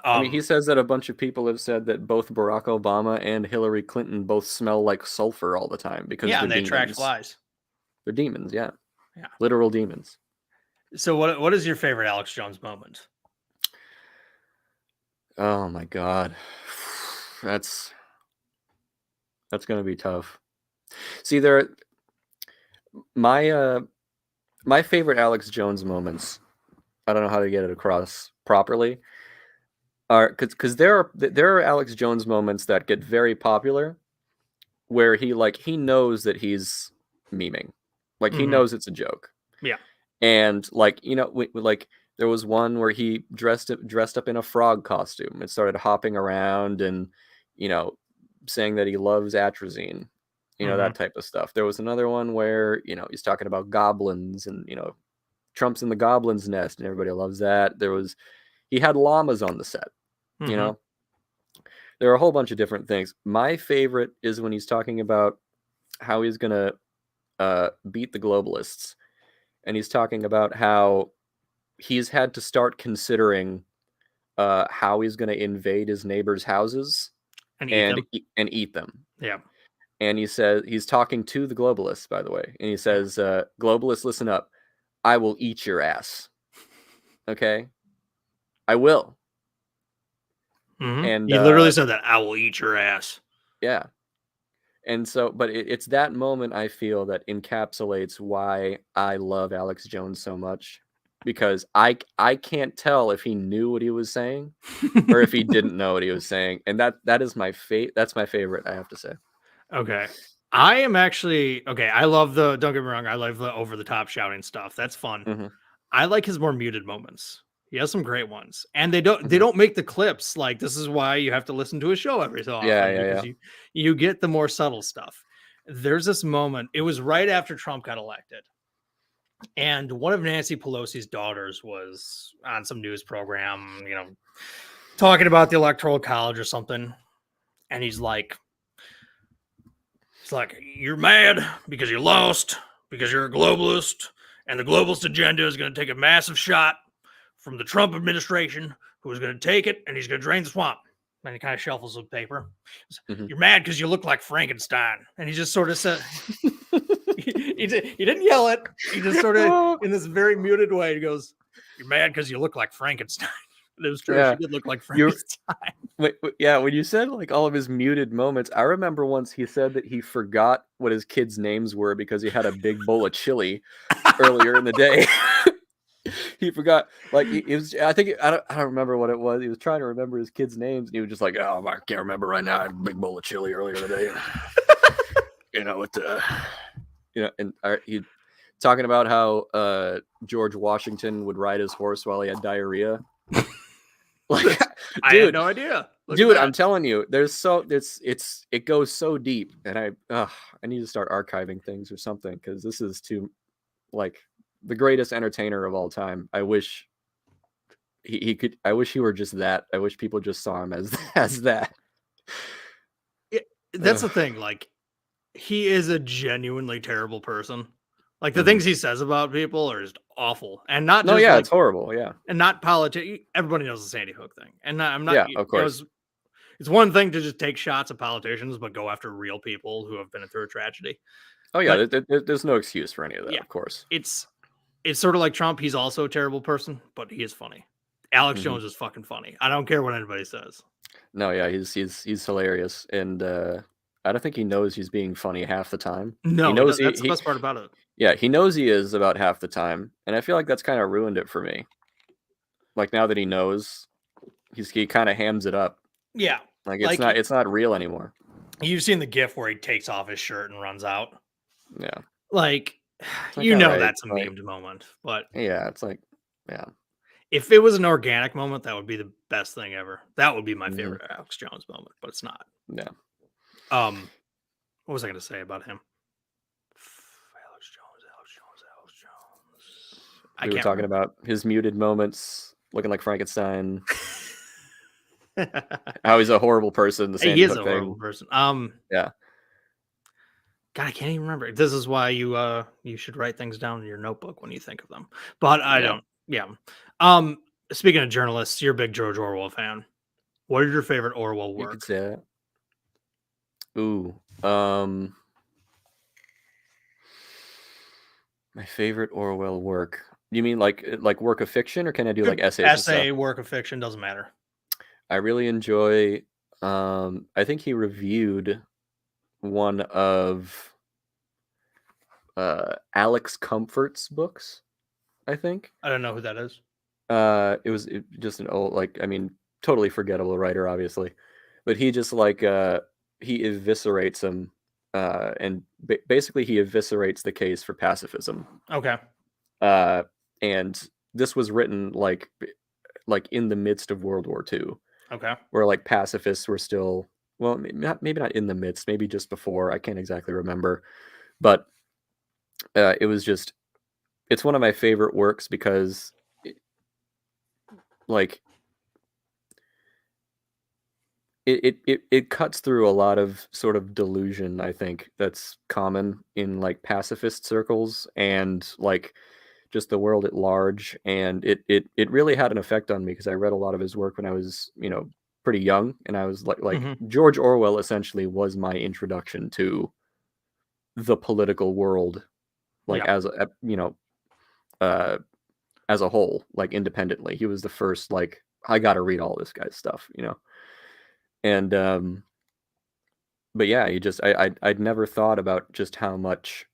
I mean, he says that a bunch of people have said that both Barack Obama and Hillary Clinton both smell like sulfur all the time because and they attract flies. They're demons, yeah. Literal demons. So what is your favorite Alex Jones moment? Oh my God. That's going to be tough. See, my favorite Alex Jones moments, I don't know how to get it across properly, are because there are Alex Jones moments that get very popular where he knows that he's memeing. Like, he knows it's a joke. Yeah. And like, like, there was one where he dressed up in a frog costume and started hopping around and, saying that he loves atrazine. you know, that type of stuff. There was another one where, you know, he's talking about goblins and, you know, Trump's in the goblin's nest and everybody loves that. He had llamas on the set, you know. There are a whole bunch of different things. My favorite is when he's talking about how he's going to beat the globalists. And he's talking about how he's had to start considering how he's going to invade his neighbors' houses and eat them. Yeah. And he says, he's talking to the globalists, by the way. And he says, globalists, listen up. I will eat your ass. Okay? I will. And he literally said that, I will eat your ass. Yeah. And so, but it's that moment, I feel, that encapsulates why I love Alex Jones so much. Because I can't tell if he knew what he was saying or if he didn't know what he was saying. And that is that's my favorite, I have to say. Okay. I am actually okay. I love don't get me wrong, I love the over the top shouting stuff. That's fun. I like his more muted moments. He has some great ones. And they don't make the clips. Like, this is why you have to listen to a show every so often, because you get the more subtle stuff. There's this moment, it was right after Trump got elected. And one of Nancy Pelosi's daughters was on some news program, you know, talking about the Electoral College or something. And he's like, you're mad because you lost, because you're a globalist, and the globalist agenda is going to take a massive shot from the Trump administration, who is going to take it, and he's going to drain the swamp. And he kind of shuffles the paper. You're mad because you look like Frankenstein. And he just sort of said, he didn't yell it. He just sort of, in this very muted way, he goes, you're mad because you look like Frankenstein. It was true. She did look like Frankenstein. Yeah, when you said like all of his muted moments, I remember once he said that he forgot what his kids' names were because he had a big bowl of chili earlier in the day. He forgot, like, it was, I don't remember what it was. He was trying to remember his kids' names, and he was just like, oh, I can't remember right now. I had a big bowl of chili earlier today. You know, and he talking about how George Washington would ride his horse while he had diarrhea. Like, I had no idea. Dude, I'm telling you, it goes so deep, and I need to start archiving things or something, because this is too, like, the greatest entertainer of all time. I wish he could. I wish he were just that. I wish people just saw him as that. That's the thing. Like, he is a genuinely terrible person. Like, the things he says about people are just awful, and not just it's horrible. Yeah, and not politics. Everybody knows the Sandy Hook thing, and I'm not. Yeah, of course. It's one thing to just take shots at politicians, but go after real people who have been through a tragedy. Oh yeah, there's no excuse for any of that. Yeah, of course. It's sort of like Trump. He's also a terrible person, but he is funny. Alex Jones is fucking funny. I don't care what anybody says. No, yeah, he's hilarious, and I don't think he knows he's being funny half the time. No, he knows that's the best part about it. Yeah, he knows he is about half the time, and I feel like that's kind of ruined it for me. Like, now that he knows, he kind of hams it up. Yeah, like it's not real anymore. You've seen the GIF where he takes off his shirt and runs out. Yeah, like you know, that's a memed moment, but yeah, it's like, yeah. If it was an organic moment, that would be the best thing ever. That would be my favorite Alex Jones moment, but it's not. Yeah. What was I going to say about him? Alex Jones. We were talking about his muted moments, looking like Frankenstein. How he's a horrible person. The same. He is a horrible person. Yeah. God, I can't even remember. This is why you should write things down in your notebook when you think of them. But I don't. Yeah. Speaking of journalists, you're a big George Orwell fan. What is your favorite Orwell work? You could say that. Ooh. My favorite Orwell work. You mean like work of fiction, or can I do like essays? Essay, work of fiction, doesn't matter. I really enjoy. I think he reviewed one of Alex Comfort's books. I think. I don't know who that is. It was just an old, totally forgettable writer, obviously, but he just he eviscerates him, and basically he eviscerates the case for pacifism. Okay. And this was written like in the midst of World War II. Okay. Where pacifists were still well, maybe not in the midst, maybe just before. I can't exactly remember, but it was just, it's one of my favorite works because, like, it cuts through a lot of sort of delusion, I think, that's common in like pacifist circles and like just the world at large. And it really had an effect on me because I read a lot of his work when I was, pretty young, and I was like Mm-hmm. George Orwell essentially was my introduction to the political world, like Yeah. uh as a whole, like independently. He was the first, like, I gotta read all this guy's stuff. And but yeah, I'd never thought about just how much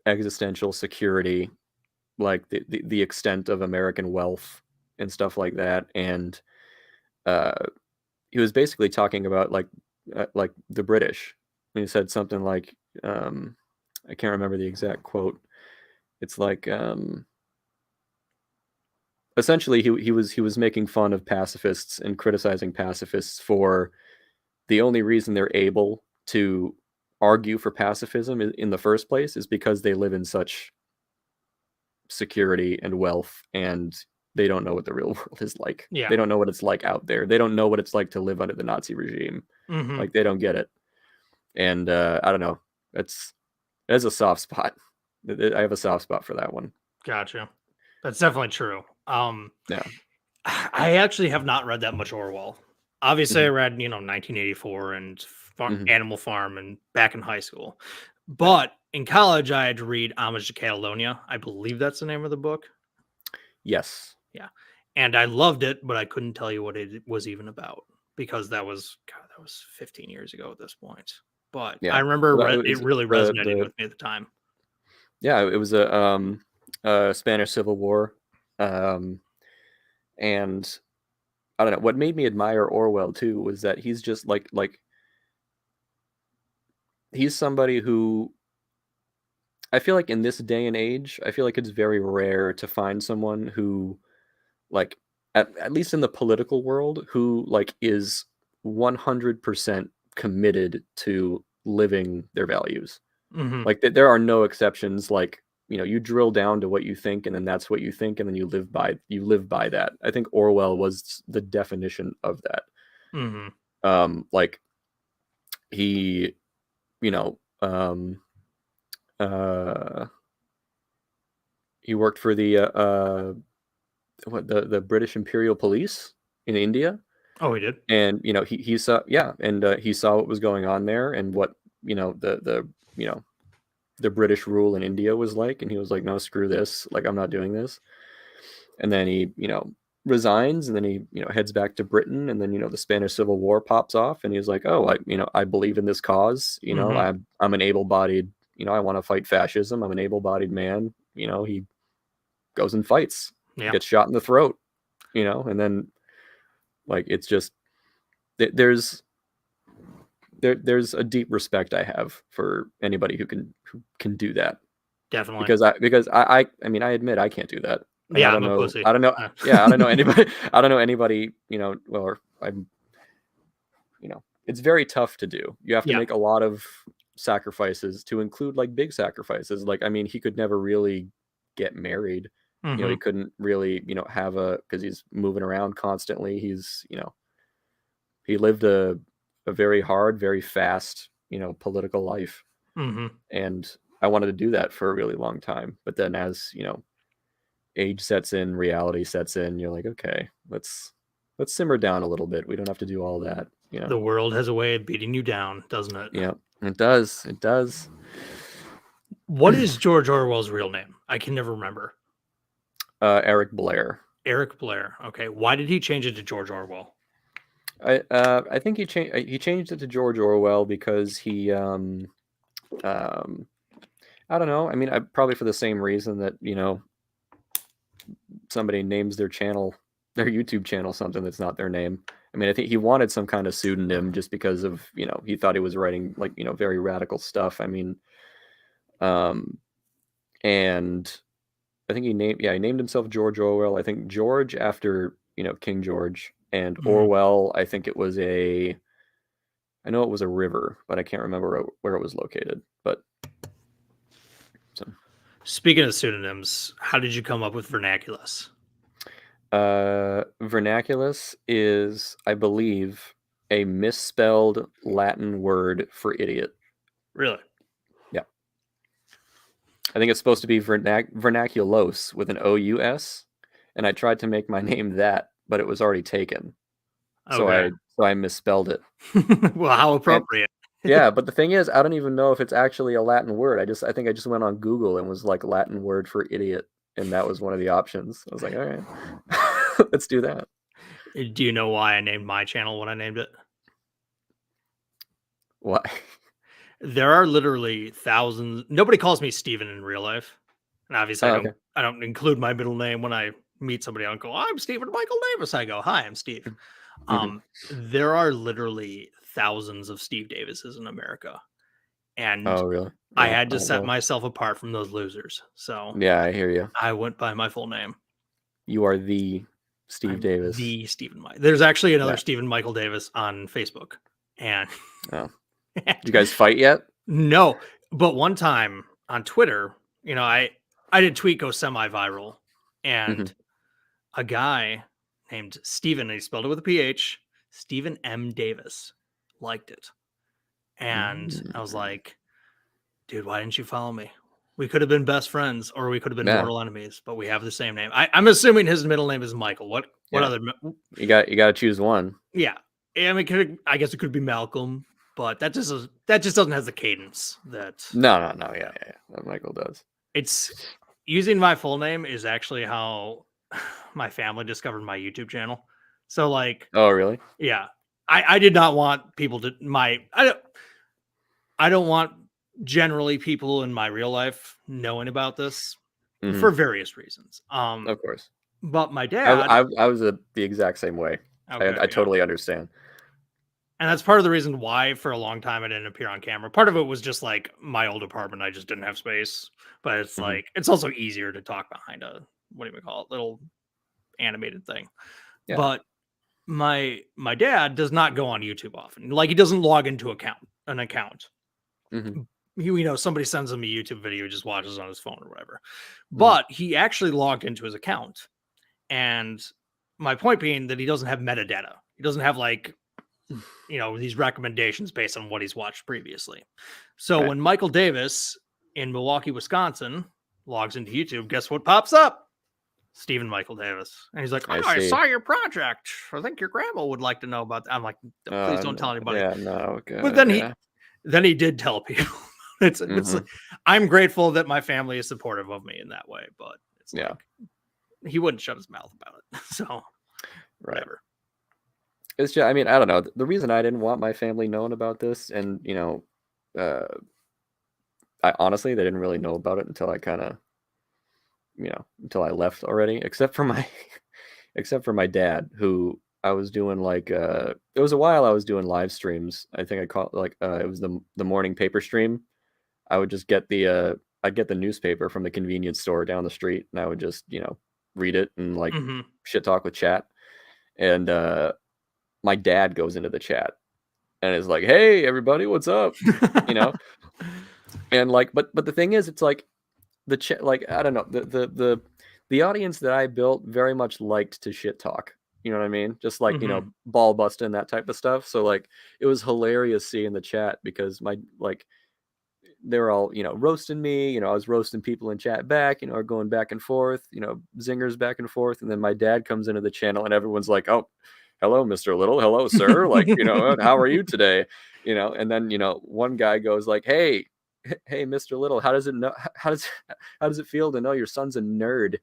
existential security, like the extent of American wealth and stuff like that. And uh, he was basically talking about like the British. And he said something like, I can't remember the exact quote. It's like, essentially he was making fun of pacifists and criticizing pacifists for the only reason they're able to argue for pacifism in the first place is because they live in such security and wealth, and they don't know what the real world is like. Yeah. They don't know what it's like out there. They don't know what it's like to live under the Nazi regime. Mm-hmm. Like, they don't get it. And I don't know. It's a soft spot. I have a soft spot for that one. Gotcha. That's definitely true. Yeah. I actually have not read that much Orwell. Obviously, I Hmm. read, 1984 and Hmm. Animal Farm and back in high school. But in college, I had to read Homage to Catalonia. I believe that's the name of the book. Yes. Yeah. And I loved it, but I couldn't tell you what it was even about because that was 15 years ago at this point. But I Yeah. remember Well, it it's really the resonating the with me at the time. yeah, it was a Spanish Civil War, um, and I don't know what made me admire Orwell too was that he's just like he's somebody who, I feel like in this day and age, I feel like it's very rare to find someone who, like, at least in the political world, who like is 100% committed to living their values. Hmm. Like, there are no exceptions. Like, you drill down to what you think, and then that's what you think, and then you live by that. I think Orwell was the definition of that. Hmm. Like, he, you know, um, uh, he worked for the British Imperial Police in India, Oh, he did. and he saw, yeah, and he saw what was going on there and what, the you know the British rule in India was like, and he was like, no, screw this, like, I'm not doing this. And then he, resigns, and then he, heads back to Britain, and then, the Spanish Civil War pops off, and he's like, oh, I believe in this cause, Hmm. I'm an able-bodied, I want to fight fascism, I'm an able-bodied man, he goes and fights, Yeah, gets shot in the throat, and then, like, it's just, there's there's a deep respect I have for anybody who can do that, definitely. because I mean, I admit I can't do that. And I Yeah, don't I'm a know. pussy. I don't know. Yeah, I don't know anybody. I don't know anybody. Well, I'm. It's very tough to do. You have to Yeah. make a lot of sacrifices to include like big sacrifices. Like, I mean, he could never really get married. He Hmm. couldn't really, have because he's moving around constantly. He lived a very hard, very fast, political life, Hmm. and I wanted to do that for a really long time. But then, as age sets in, reality sets in, you're like, okay, let's simmer down a little bit. We don't have to do all that. The world has a way of beating you down, doesn't it? Yeah, it does. It does. What is George Orwell's real name? I can never remember. Eric Blair. Eric Blair. Okay. Why did he change it to George Orwell? I think he changed it to George Orwell because um I don't know. I mean, probably for the same reason that somebody names their YouTube channel, something that's not their name. I mean, I think he wanted some kind of pseudonym just because of, he thought he was writing like, very radical stuff. I mean, um, and I think he named himself George Orwell. I think George after, King George, and Mhm. Orwell, I think it was a I know it was a river, but I can't remember where it was located. But so, Speaking of pseudonyms, how did you come up with Vernaculis? Vernaculis is, I believe, a misspelled Latin word for idiot. Really? Yeah. I think it's supposed to be vernaculos with an O-U-S, and I tried to make my name that, but it was already taken. Okay. So I misspelled it. Well, how And appropriate. yeah, but the thing is, I don't even know if it's actually a Latin word. I think I just went on Google and was like Latin word for idiot, and that was one of the options. I was like, all right, let's do that. Do you know why I named my channel what I named it? Why? There are literally thousands. Nobody calls me Steven in real life. And obviously Oh, okay. I don't include my middle name when I meet somebody. I don't go, I'm Stephen Michael Davis. I go, hi, I'm Steve. Mhm. There are literally thousands of Steve Davises in America. And Oh, really? I Yeah. had to Oh, set well. myself apart from those losers. So Yeah, I hear you. I went by my full name. You are the Steve I'm Davis. the Stephen Mike. There's actually another Yeah. Stephen Michael Davis on Facebook. And Oh. Did you guys fight yet? no, but one time on Twitter, I did tweet go semi-viral, Hmm. and a guy named Steven, and he spelled it with a PH, Stephen M. Davis, liked it. And I was Mm. like, dude, why didn't you follow me? We could have been best friends, or we could have been Yeah. mortal enemies, but we have the same name. I'm assuming his middle name is Michael. What Yeah. other? You got to choose one. Yeah, I mean, I guess it could be Malcolm, but that just doesn't have the cadence that No. Yeah. That Michael does. it's using my full name is actually how my family discovered my YouTube channel. So like, Oh, really? yeah, I did not want people to I don't want generally people in my real life knowing about this Hmm. for various reasons. Of course. But my dad, I was the exact same way. okay, I yeah. totally understand. And that's part of the reason why for a long time I didn't appear on camera. Part of it was just like my old apartment, I just didn't have space. But it's Hmm. like it's also easier to talk behind a what do we call it, little animated thing. Yeah. But my dad does not go on YouTube often. Like he doesn't log into an account. Hmm. Somebody sends him a YouTube video, he just watches on his phone or whatever. Hmm. But he actually logged into his account. And my point being that he doesn't have metadata. He doesn't have like these recommendations based on what he's watched previously. So Right. when Michael Davis in Milwaukee, Wisconsin logs into YouTube, guess what pops up? Stephen Michael Davis. And he's like, I I see. saw your project. I think your grandma would like to know about that. I'm like, please don't tell anybody. Yeah. No. But God. Yeah. then he did tell people. It's Hmm. I'm grateful that my family is supportive of me in that way, but it's Yeah. like he wouldn't shut his mouth about it. So Right. whatever. It's just, I mean, I don't know. The reason I didn't want my family knowing about this, and uh, I honestly, they didn't really know about it until I kind of, until I left already. Except for my dad, who I was doing like, it was a while I was doing live streams. I think I called like, it was the morning paper stream. I would just get I'd get the newspaper from the convenience store down the street, and I would just, read it and like Hmm. shit talk with chat. And my dad goes into the chat and is like, "Hey, everybody, what's up?" You know, and like, but the thing is, it's like the chat, like I don't know, the audience that I built very much liked to shit talk. You know what I mean? Just like Hmm. ball busting, that type of stuff. So like, it was hilarious seeing the chat because my like they were all roasting me. I was roasting people in chat back. Or going back and forth. Zingers back and forth, and then my dad comes into the channel and everyone's like, "Oh, hello, Mr. Little. Hello, sir. Like, how are you today?" And then one guy goes like, "Hey, Mr. Little, how does it feel to know your son's a nerd?"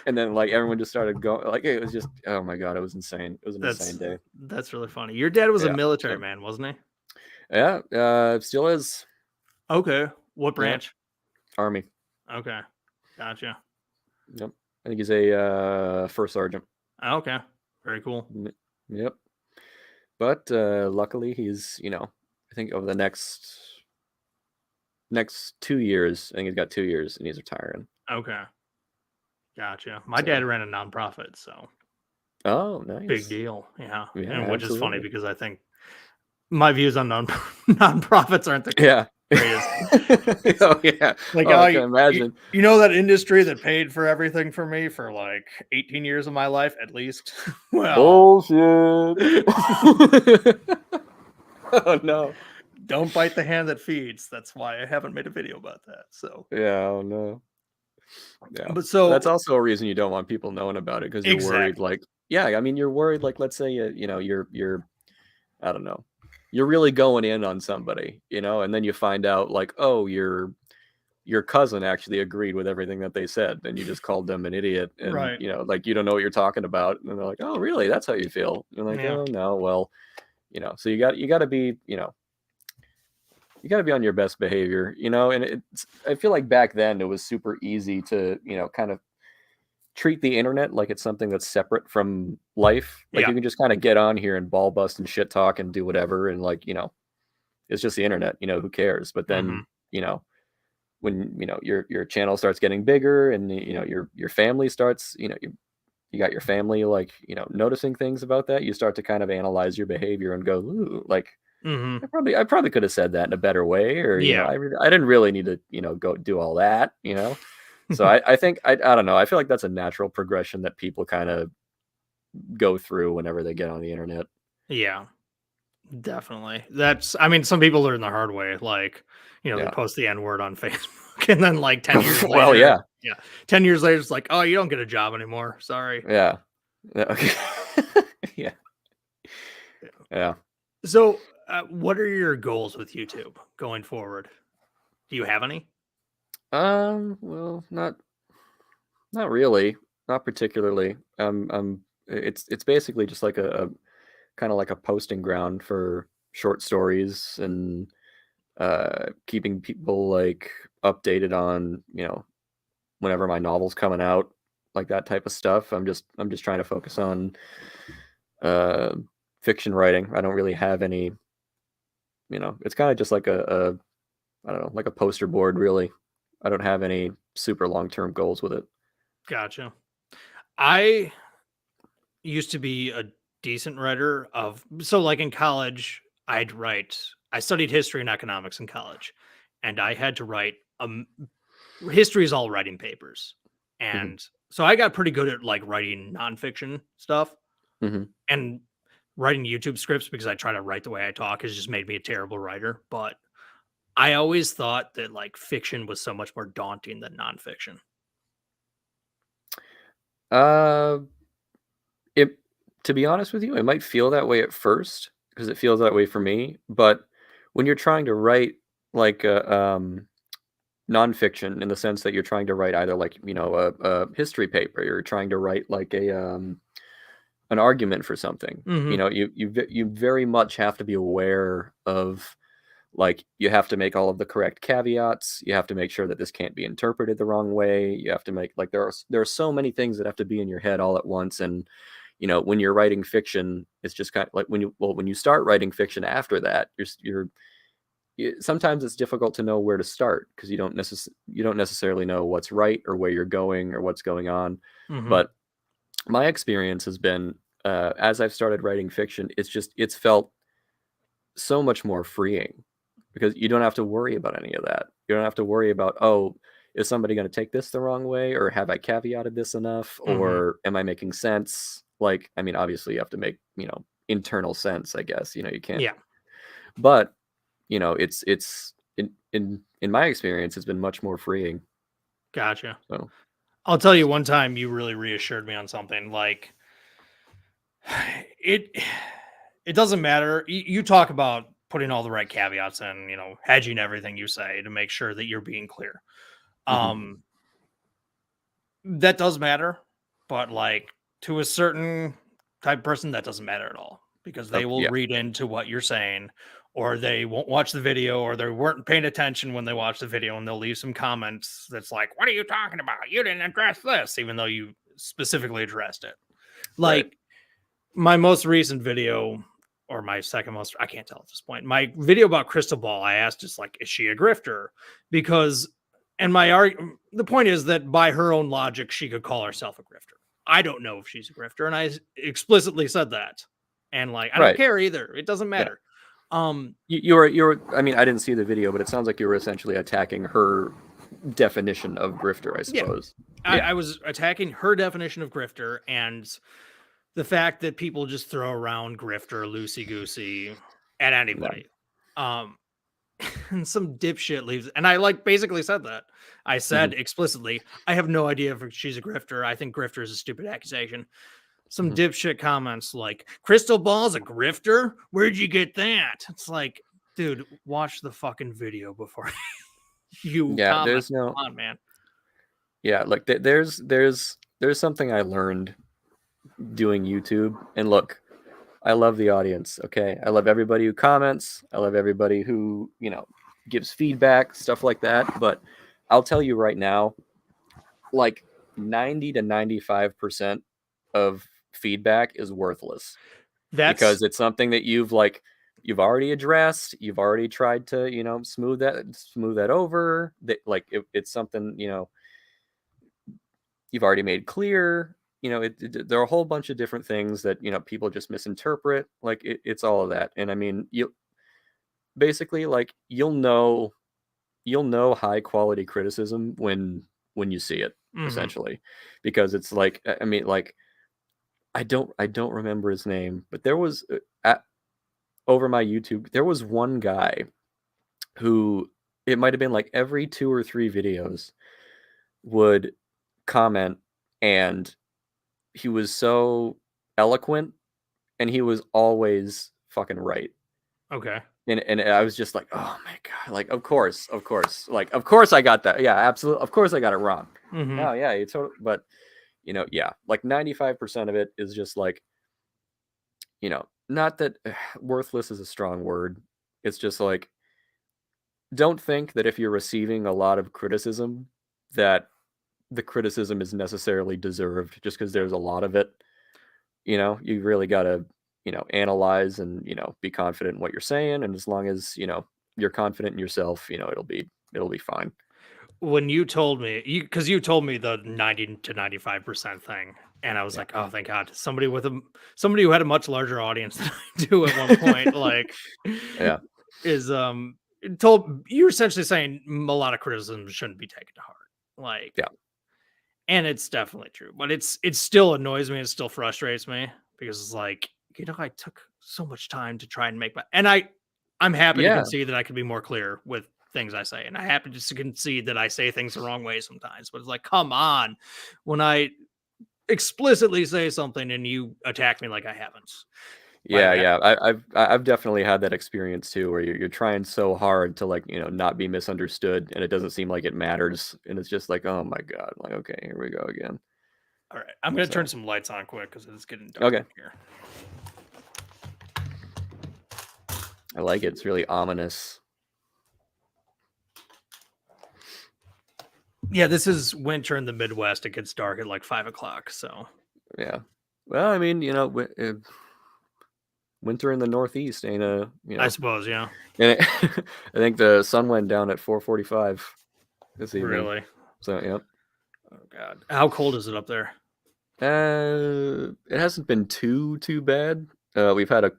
And then like everyone just started going, like it was just, oh my god, it was insane. It was an insane day. That's really funny. Your dad was a Yeah, military yeah, man, wasn't he? yeah. Still is. Okay. What Yeah, branch? Army. Okay. Gotcha. Yep. I think he's a first sergeant. Okay. Very cool. Yep. But luckily, he's I think over the next 2 years, I think he's got 2 years, and he's retiring. Okay. Gotcha. My So, dad ran a nonprofit, so oh, big nice. deal. Yeah. Yeah, And which is funny absolutely. because I think my views on nonprofits aren't the Yeah. greatest. Oh yeah. Like, Oh, I can imagine. you know that industry that paid for everything for me for like 18 years of my life at least? Well, Bullshit. Oh no. don't bite the hand that feeds. That's why I haven't made a video about that. So, Yeah. Oh no. Yeah. but That's so also a reason you don't want people knowing about it, because you're worried. exactly. Like, yeah. I mean, you're worried. Like, let's say you're I don't know. You're really going in on somebody, and then you find out like, oh, your cousin actually agreed with everything that they said, and you just called them an idiot, and Right. like, you don't know what you're talking about, and they're like, oh really, that's how you feel? You're like, Yeah. oh no, well, so you got to be, you got to be on your best behavior, and I feel like back then it was super easy to, kind of treat the internet like it's something that's separate from life. Like, Yeah. you can just kind of get on here and ball bust and shit talk and do whatever, and like, it's just the internet, who cares? But Hmm. then, when your channel starts getting bigger, and your family starts, you got your family, like, noticing things about that, you start to kind of analyze your behavior and go, ooh, like, Hmm. I probably could have said that in a better way, or Yeah. I didn't really need to go do all that. So I think I don't know, I feel like that's a natural progression that people kind of go through whenever they get on the internet. Yeah. Definitely. I mean, some people learn the hard way. Like, they Yeah. post the N word on Facebook, and then like 10 years Well, later, yeah. yeah, 10 years later, it's like, oh, you don't get a job anymore. Sorry. Yeah. Yeah. Okay. Yeah. Yeah. So, what are your goals with YouTube going forward? Do you have any? Well, not really, not particularly. It's basically just like a kind of like a posting ground for short stories, and keeping people like updated on, whenever my novel's coming out, like that type of stuff. I'm just trying to focus on uh fiction writing. I don't really have any, it's kind of just like a I don't know, like a poster board, really. I don't have any super long-term goals with it. Gotcha. I used to be a decent writer so like in college, I studied history and economics in college, and I had to write history is all writing papers. Hmm. And so I got pretty good at like writing nonfiction stuff, Hmm. and writing YouTube scripts because I try to write the way I talk has just made me a terrible writer. But I always thought that like fiction was so much more daunting than nonfiction. Uh, it To be honest with you, it might feel that way at first, because it feels that way for me. But when you're trying to write like a nonfiction, in the sense that you're trying to write either like, a history paper, you're trying to write like an argument for something. Hmm. You very much have to be aware of, like, you have to make all of the correct caveats. You have to make sure that this can't be interpreted the wrong way. You have to make, like, there are so many things that have to be in your head all at once. And when you're writing fiction, it's just kind of like, when you start writing fiction after that, sometimes it's difficult to know where to start, because you don't necessarily know what's right, or where you're going, or what's going on. Hmm. But my experience has been, as I've started writing fiction, it's felt so much more freeing, because you don't have to worry about any of that. You don't have to worry about, oh, is somebody going to take this the wrong way, or have I caveated this enough, Hmm. or am I making sense? Like, I mean, obviously you have to make, internal sense, I guess. You can't. Yeah. But it's in my experience, it's been much more freeing. Gotcha. So. I'll tell you one time you really reassured me on something. Like it it doesn't matter. You talk about putting all the right caveats in, hedging everything you say to make sure that you're being clear. Mhm. Um that does matter, but like to a certain type of person that doesn't matter at all, because they will Yeah. read into what you're saying, or they won't watch the video, or they weren't paying attention when they watched the video, and they'll leave some comments that's like, what are you talking about? You didn't address this, even though you specifically addressed it. Right. Like my most recent video, or my second most, I can't tell at this point. My video about Crystal Ball, I asked just like, is she a grifter? Because, and the point is that by her own logic, she could call herself a grifter. I don't know if she's a grifter, and I explicitly said that. And like, I don't Right. care either. It doesn't Yeah. matter. You were. I mean, I didn't see the video, but it sounds like you were essentially attacking her definition of grifter, I Yeah, suppose. I was attacking her definition of grifter and the fact that people just throw around grifter loosey goosey at No. anybody. Um, and some dipshit leaves, and I like basically said that. I said explicitly, I have no idea if she's a grifter. I think grifter is a stupid accusation. Some dipshit comments like, "Crystal Ball's a grifter? Where'd you get that?" It's like, dude, watch the fucking video before you Yeah, comment. there's no. Come on, man. Yeah, like there's something I learned doing YouTube, and look, I love the audience. Okay, I love everybody who comments. I love everybody who gives feedback, stuff like that. But I'll tell you right now, like 90 to 95% of feedback is worthless That's because it's something that you've already addressed. You've already tried to smooth that over. That it's something you've already made clear. There are a whole bunch of different things that people just misinterpret. Like it's all of that. And I mean, you basically you'll know high quality criticism when you see it, essentially, because it's like, I mean, like I don't remember his name, but there was over my YouTube there was one guy who, it might have been like every 2 or 3 videos, would comment, and he was so eloquent, and he was always fucking right. okay. And I was just like, oh my god, like of course, like of course I got that. Yeah, absolutely. Of course I got it wrong. No, yeah, it's totally, but yeah, like 95% of it is just like, not that worthless is a strong word. It's just like, don't think that if you're receiving a lot of criticism that the criticism is necessarily deserved just because there's a lot of it. You really got to, analyze and, be confident in what you're saying. And as long as, you're confident in yourself, it'll be fine. When you told me, because you told me the 90 to 95% thing, and I was Yeah. like, oh, thank God, somebody who had a much larger audience than I do at one point, like, Yeah. is told, you're essentially saying a lot of criticism shouldn't be taken to heart, like, Yeah. and it's definitely true, but it still annoys me, it still frustrates me because it's like, I took so much time to try and make and I'm happy to Yeah. concede that I could be more clear with things I say, and I happen to concede that I say things the wrong way sometimes. But it's like, come on, when I explicitly say something and you attack me like I haven't. By the Yeah, way, yeah. I've definitely had that experience too, where you're trying so hard to not be misunderstood, and it doesn't seem like it matters, and it's just like, oh my god, like okay, here we go again. all right, I'm gonna turn So some lights on quick because it's getting dark okay, in here. I like it. It's really ominous. Yeah, this is winter in the Midwest. It gets dark at like 5 o'clock. So Yeah. Well, I mean, winter in the Northeast ain't I suppose, yeah. and I think the sun went down at 4:45 this evening. Really? So yeah. Oh God, how cold is it up there? It hasn't been too bad. We've had a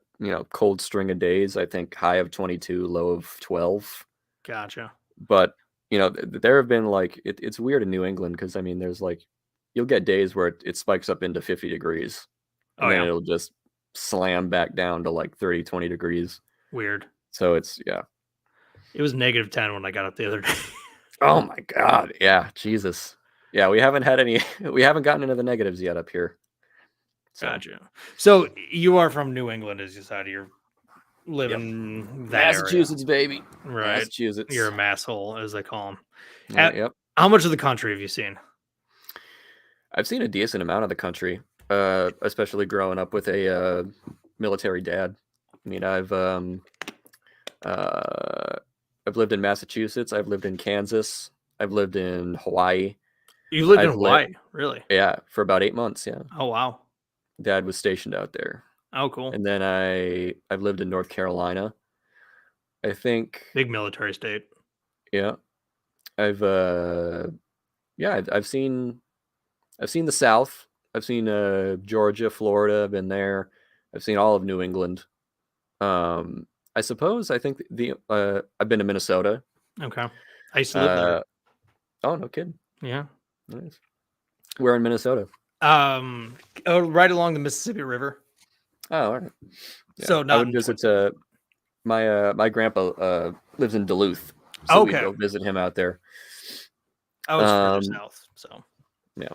cold string of days. I think high of 22, low of 12. Gotcha. But there have been like it's weird in New England because I mean there's like you'll get days where it spikes up into 50 degrees, and Oh then yeah, it'll just slam back down to like 30, 20 degrees. weird. So it's yeah. It was -10 when I got up the other day. Oh my god, yeah, Jesus. Yeah, we haven't had any we haven't gotten into the negatives yet up here. So Gotcha. So you are from New England, as you said. You're living that Massachusetts, baby. area, right? Massachusetts. You're a masshole, as they call them. Yep. How much of the country have you seen? I've seen a decent amount of the country, especially growing up with a military dad. I mean, I've lived in Massachusetts. I've lived in Kansas. I've lived in Hawaii. You lived in I've lived, Hawaii, really? yeah, for about 8 months. Yeah, Oh wow. dad was stationed out there, Oh cool. and then I've lived in North Carolina. I think, Big military state. yeah, I've yeah, I've seen the South. I've seen Georgia, Florida. I've been there. I've seen all of New England. I suppose I think I've been to Minnesota. Okay. I used to live there. Oh, no kidding. Yeah. Nice. Where in Minnesota? Right along the Mississippi River. Oh, all right. Yeah, So I not would in visit. My grandpa lives in Duluth, so we'd Okay. go visit him out there. I was further south, so Yeah,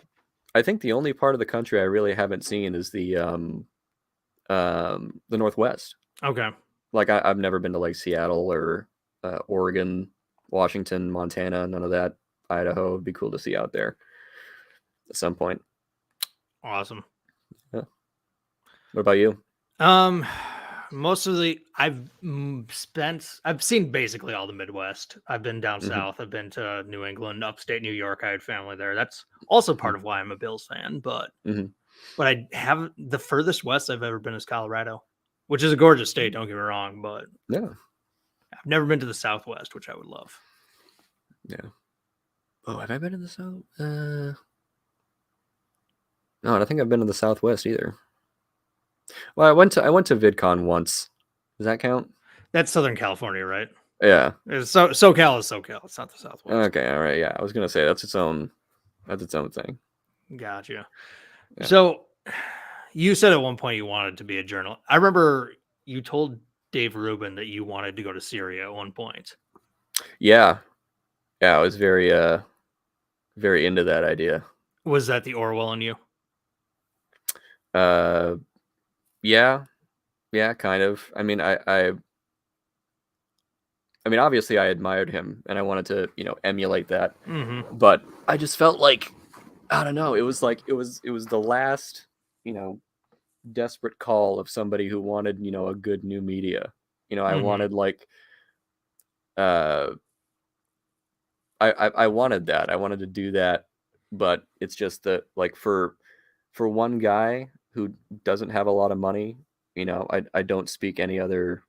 I think the only part of the country I really haven't seen is the Northwest. okay. Like I've never been to like Seattle or Oregon, Washington, Montana, none of that. Idaho would be cool to see out there at some point. Awesome. Yeah. What about you? Most of the I've seen basically all the Midwest. I've been down Mhm. south. I've been to New England, upstate New York. I had family there. That's also part Mhm. of why I'm a Bills fan. But Mhm. I have the furthest west I've ever been is Colorado, which is a gorgeous state. Don't get me wrong, but Yeah. I've never been to the Southwest, which I would love. Yeah. Oh, have I been to the South? No, I don't think I've been to the Southwest either. Well, I went to VidCon once. Does that count? That's Southern California, right? Yeah. SoCal is SoCal. It's not the Southwest. Okay. All right. Yeah. I was gonna say that's its own thing. Gotcha. Yeah. So you said at one point you wanted to be a journalist. I remember you told Dave Rubin that you wanted to go to Syria at one point. Yeah. Yeah. I was very into that idea. Was that the Orwell in you? Yeah. Yeah. Kind of. I mean, I mean, obviously, I admired him, and I wanted to, emulate that. Mm-hmm. But I just felt like, I don't know. It was like it was the last, desperate call of somebody who wanted, a good new media. I Mm-hmm. wanted like, uh, I wanted that. I wanted to do that, but it's just that like for one guy who doesn't have a lot of money, I don't speak any other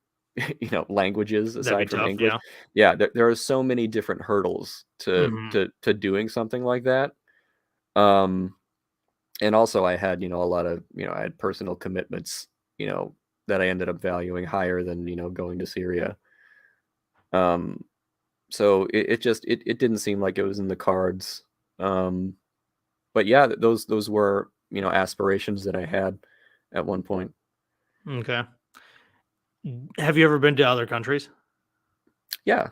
languages That'd be aside from tough. English. Yeah. Yeah, there are so many different hurdles to Mm-hmm. to doing something like that. Um, and also I had a lot of I had personal commitments that I ended up valuing higher than going to Syria. Um, so it just it didn't seem like it was in the cards. Um, but yeah, those were aspirations that I had at one point. Okay. Have you ever been to other countries? Yeah,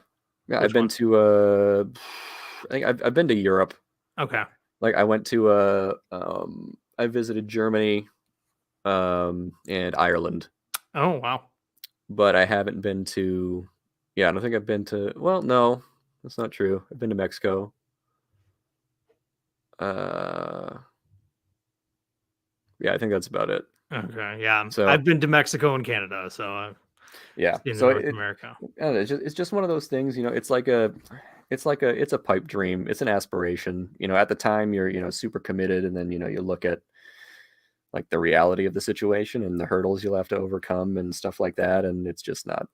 yeah, I've Which been one? to I think I've been to Europe. Okay. Like I went to I visited Germany and Ireland, Oh wow. but I haven't been to. Yeah, I don't think I've been to. Well, no, that's not true. I've been to Mexico. Uh, yeah, I think that's about it. Okay. Yeah. So I've been to Mexico and Canada, so I've yeah, seen the so North America. I don't know, it's just one of those things. It's a pipe dream. It's an aspiration. At the time you're super committed, and then you look at like the reality of the situation and the hurdles you'll have to overcome and stuff like that, and it's just not.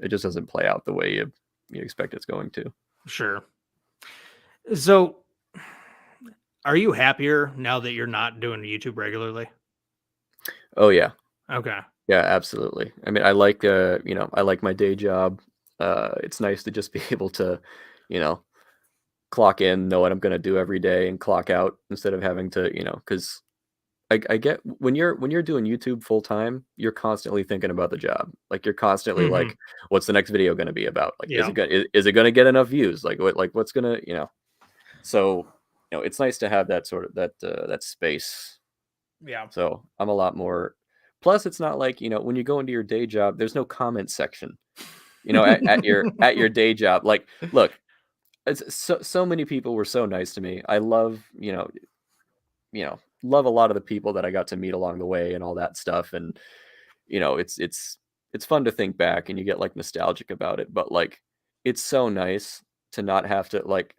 It just doesn't play out the way you expect it's going to. Sure. So are you happier now that you're not doing YouTube regularly? Oh yeah, Okay. yeah, absolutely. I mean, I like my day job. It's nice to just be able to, you know, clock in, know what I'm gonna do every day, and clock out instead of having to, because I get when you're doing YouTube full time, you're constantly thinking about the job. Like you're constantly Mhm. like, what's the next video gonna be about? Like, Yeah. is it gonna get enough views? What's gonna. So it's nice to have that sort of that space. Yeah. So I'm a lot more. Plus, it's not like when you go into your day job, there's no comment section. At your day job, like, look, it's so many people were so nice to me. I love love a lot of the people that I got to meet along the way and all that stuff. And it's fun to think back and you get like nostalgic about it. But like, it's so nice to not have to like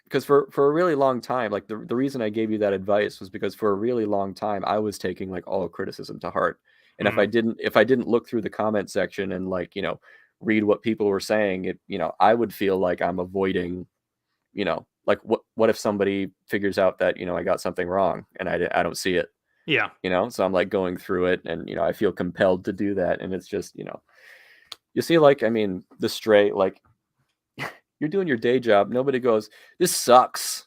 because for a really long time, like the reason I gave you that advice was because for a really long time I was taking like all criticism to heart. And if I Mhm. didn't look through the comment section and like, read what people were saying, I would feel like I'm avoiding, like what if somebody figures out that, I got something wrong and I don't see it, Yeah. so I'm like going through it and, I feel compelled to do that. And it's just, You see, like, I mean, the stray, like, you're doing your day job. Nobody goes, "This sucks."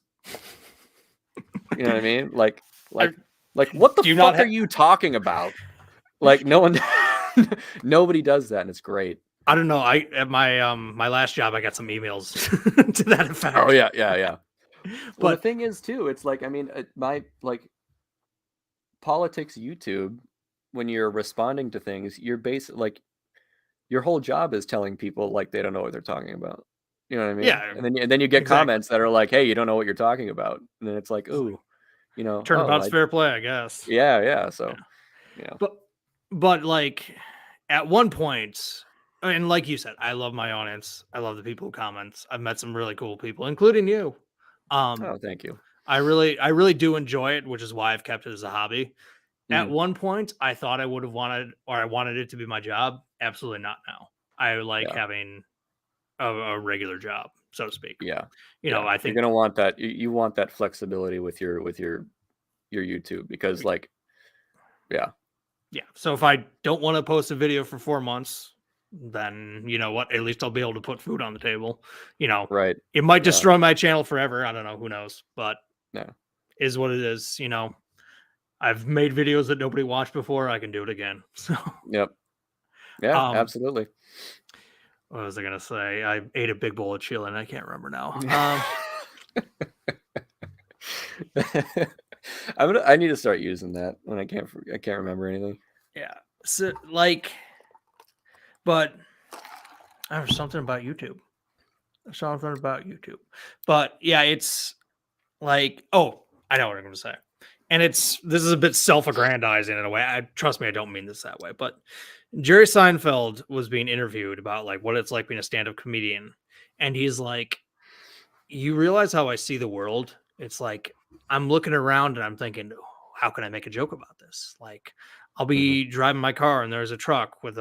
You know what I mean? I, Like, what the do you not fuck are have? you talking about? Like, no one, nobody does that, and it's great. I don't know. I at my last job, I got some emails to that effect. Oh yeah, yeah, yeah. Well, the But thing is too, it's like, I mean, my like politics YouTube, when you're responding to things, you're like your whole job is telling people like they don't know what they're talking about. You know what I mean? yeah, And then you get exactly. comments that are like, "Hey, you don't know what you're talking about," and then it's like, "Ooh, oh, Turnabout's fair play, I guess. yeah, yeah." Yeah. So, you know, But like at one point, and like you said, I love my audience. I love the people who comment. I've met some really cool people, including you. Um, oh, thank you. I really do enjoy it, which is why I've kept it as a hobby. At Hmm. one point, I thought I would have wanted, or I wanted it to be my job. Absolutely not now. I like Yeah, having a regular job, so to speak. yeah, You know, yeah. I You're think, gonna want that. You want that flexibility with your YouTube because, like, yeah, yeah. So if I don't want to post a video for 4 months, then you know what? At least I'll be able to put food on the table. You know, right, it might yeah, destroy my channel forever. I don't know. Who knows? But yeah, is what it is. You know, I've made videos that nobody watched before. I can do it again. So, yep, yeah, um, absolutely. what was I gonna say? I ate a big bowl of chili, and I can't remember now. I need to start using that when I can't remember anything. Yeah. So like, but there's something about YouTube. Something about YouTube. But yeah, it's like, oh, I know what I'm gonna say. And this is a bit self-aggrandizing in a way. Trust me, I don't mean this that way. But Jerry Seinfeld was being interviewed about like what it's like being a stand-up comedian. And he's like, you realize how I see the world? It's like I'm looking around and I'm thinking, "Oh, how can I make a joke about this? Like, I'll Hmm. be driving my car and there's a truck with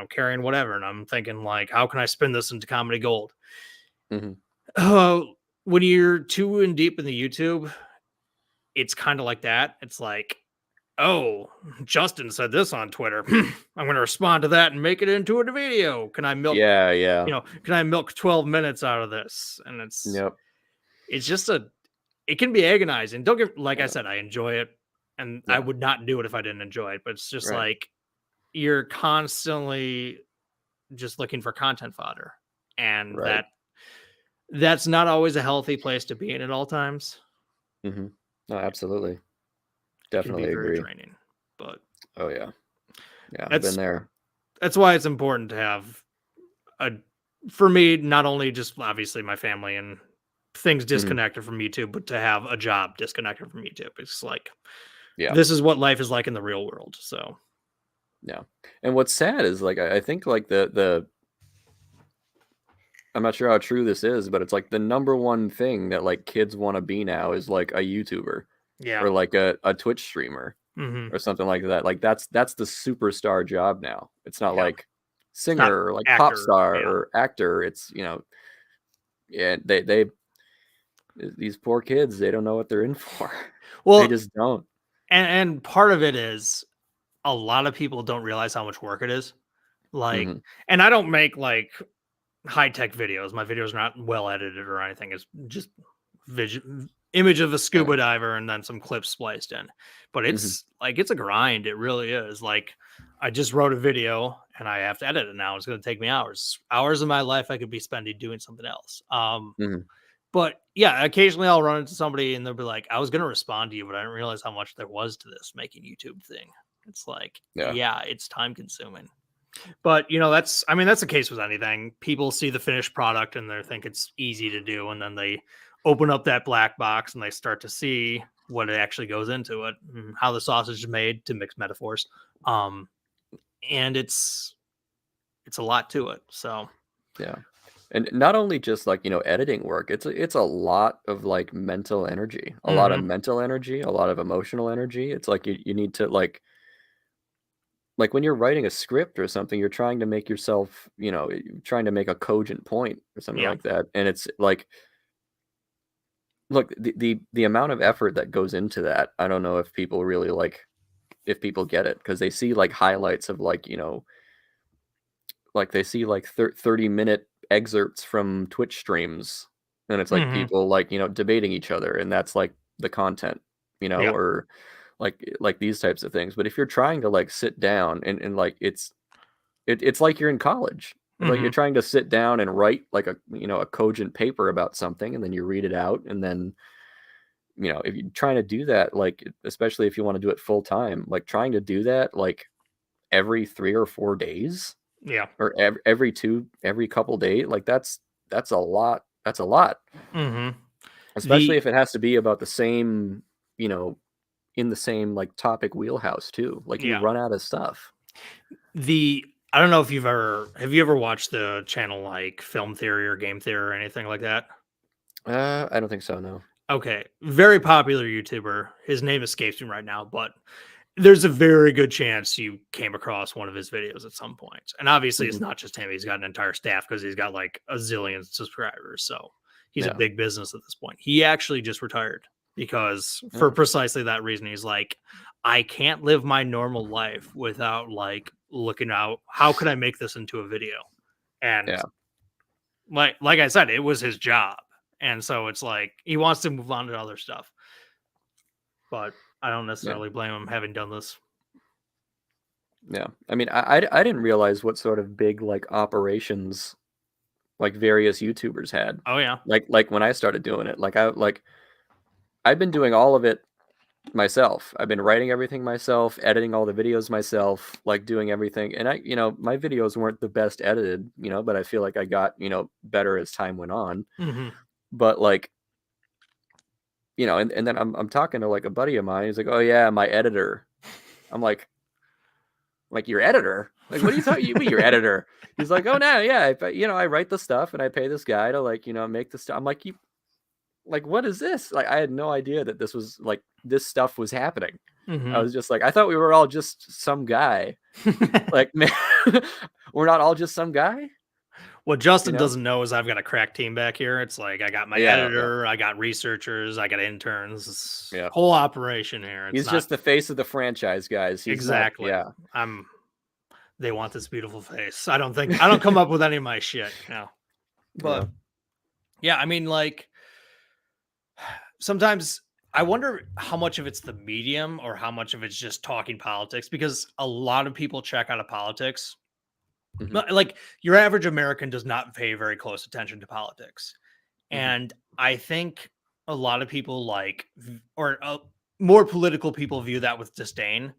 carrying whatever, and I'm thinking like, how can I spin this into comedy gold? Hmm. Uh, when you're too in deep in the YouTube, it's kind of like that. It's like, oh, Justin said this on Twitter. I'm going to respond to that and make it into a video. Can I milk? Yeah, yeah, Can I milk 12 minutes out of this? And yep, it's just it can be agonizing. Don't get like I yeah, said, I enjoy it, and I yeah, would not do it if I didn't enjoy it. But it's just right, like you're constantly just looking for content fodder, and right. that's not always a healthy place to be in at all times. Hmm. No, absolutely, It can be definitely very agree. draining, but Oh yeah, yeah, I've been that's there. that's why it's important to have a for me not only just obviously my family and things Hmm. disconnected from YouTube, but to have a job disconnected from YouTube. It's like Yeah, this is what life is like in the real world. So yeah. And what's sad is like I think like the I'm not sure how true this is, but it's like the number one thing that like kids want to be now is like a YouTuber yeah. or like a Twitch streamer Hmm. or something like that. Like that's the superstar job now. It's not Yeah. like It's not singer or like pop actor. star Yeah. or actor. It's yeah, they these poor kids, they don't know what they're in for. They Well, just don't. and part of it is a lot of people don't realize how much work it is. Like, Hmm. and I don't make like high tech videos. My videos are not well edited or anything. It's just image of a Yeah. scuba diver and then some clips spliced in. But Hmm. it's a grind. It really is. Like, I just wrote a video and I have to edit it now. It's going to take me hours. Hours of my life I could be spending doing something else. Hmm. But yeah, occasionally I'll run into somebody and they'll be like, I was going to respond to you, but I didn't realize how much there was to this making YouTube thing. It's like, Yeah. yeah, it's time consuming. But that's the case with anything. People see the finished product and they think it's easy to do, and then they open up that black box and they start to see what it actually goes into it, and how the sausage is made, to mix metaphors. Um, and it's a lot to it. So Yeah. And not only just like, editing work, it's a lot of like mental energy, a lot of mhm. mental energy, a lot of emotional energy. It's like you need to like when you're writing a script or something, you're trying to make yourself, you're trying to make a cogent point or something Yeah. like that. And it's like, look, the amount of effort that goes into that, I don't know if people really like if people get it because they see like highlights of like, like they see like 30-minute excerpts from Twitch streams, and it's like Mm-hmm. people like, debating each other, and that's like the content, Yeah. or like these types of things. But if you're trying to like sit down and like it's like you're in college. It's like Mm-hmm. you're trying to sit down and write like a cogent paper about something, and then you read it out, and then if you're trying to do that, like especially if you want to do it full time, like trying to do that like every 3 or 4 days, Yeah. or every couple days, like that's a lot. That's a lot, Mm-hmm. especially The if it has to be about the same, you know, in the same like topic wheelhouse too. Like you yeah. run out of stuff. I don't know if have you ever watched the channel like Film Theory or Game Theory or anything like that? I don't think so. No. Okay, very popular YouTuber. His name escapes me right now, but there's a very good chance you came across one of his videos at some point. And obviously, it's Hmm. not just him. He's got an entire staff because he's got like a zillion subscribers. So he's a Yeah. big business at this point. He actually just retired because for Oh, precisely that reason, he's like, I can't live my normal life without like looking out. How could I make this into a video? And yeah. like I said, it was his job. And so it's like he wants to move on to other stuff. But I don't Yeah. necessarily blame him having done this. Yeah. I mean, I didn't realize what sort of big like operations like various YouTubers had. Oh yeah. Like when I started doing it, I've been doing all of it myself. I've been writing everything myself, editing all the videos myself, like doing everything. And my videos weren't the best edited, but I feel like I got, better as time went on. Hmm. But like, and then I'm talking to like a buddy of mine. He's like, "Oh yeah, my editor." I'm like your editor? Like, what are you talking? You mean your editor? He's like, "Oh no, yeah, I write the stuff and I pay this guy to like, make the stuff." I'm like, "You like what is this?" Like I had no idea that this stuff was happening. I Hmm. was just like, I thought we were all just some guy. Like, man, we're not all just some guy, What you Justin know? doesn't know is I've got a crack team back here. It's like I got my Yeah, yeah, editor, I got researchers, I got interns. It's yeah. whole operation here. It's He's not just the face of the franchise, guys. He's not. exactly. Yeah, I'm. They want this beautiful face. I don't come up with any of my shit. yeah. But yeah, I mean, like sometimes I wonder how much of it's the medium or how much of it's just talking politics because a lot of people check out of politics. Hmm. Like your average American does not pay very close attention to politics. Hmm. And I think a lot of people more political people view that with disdain.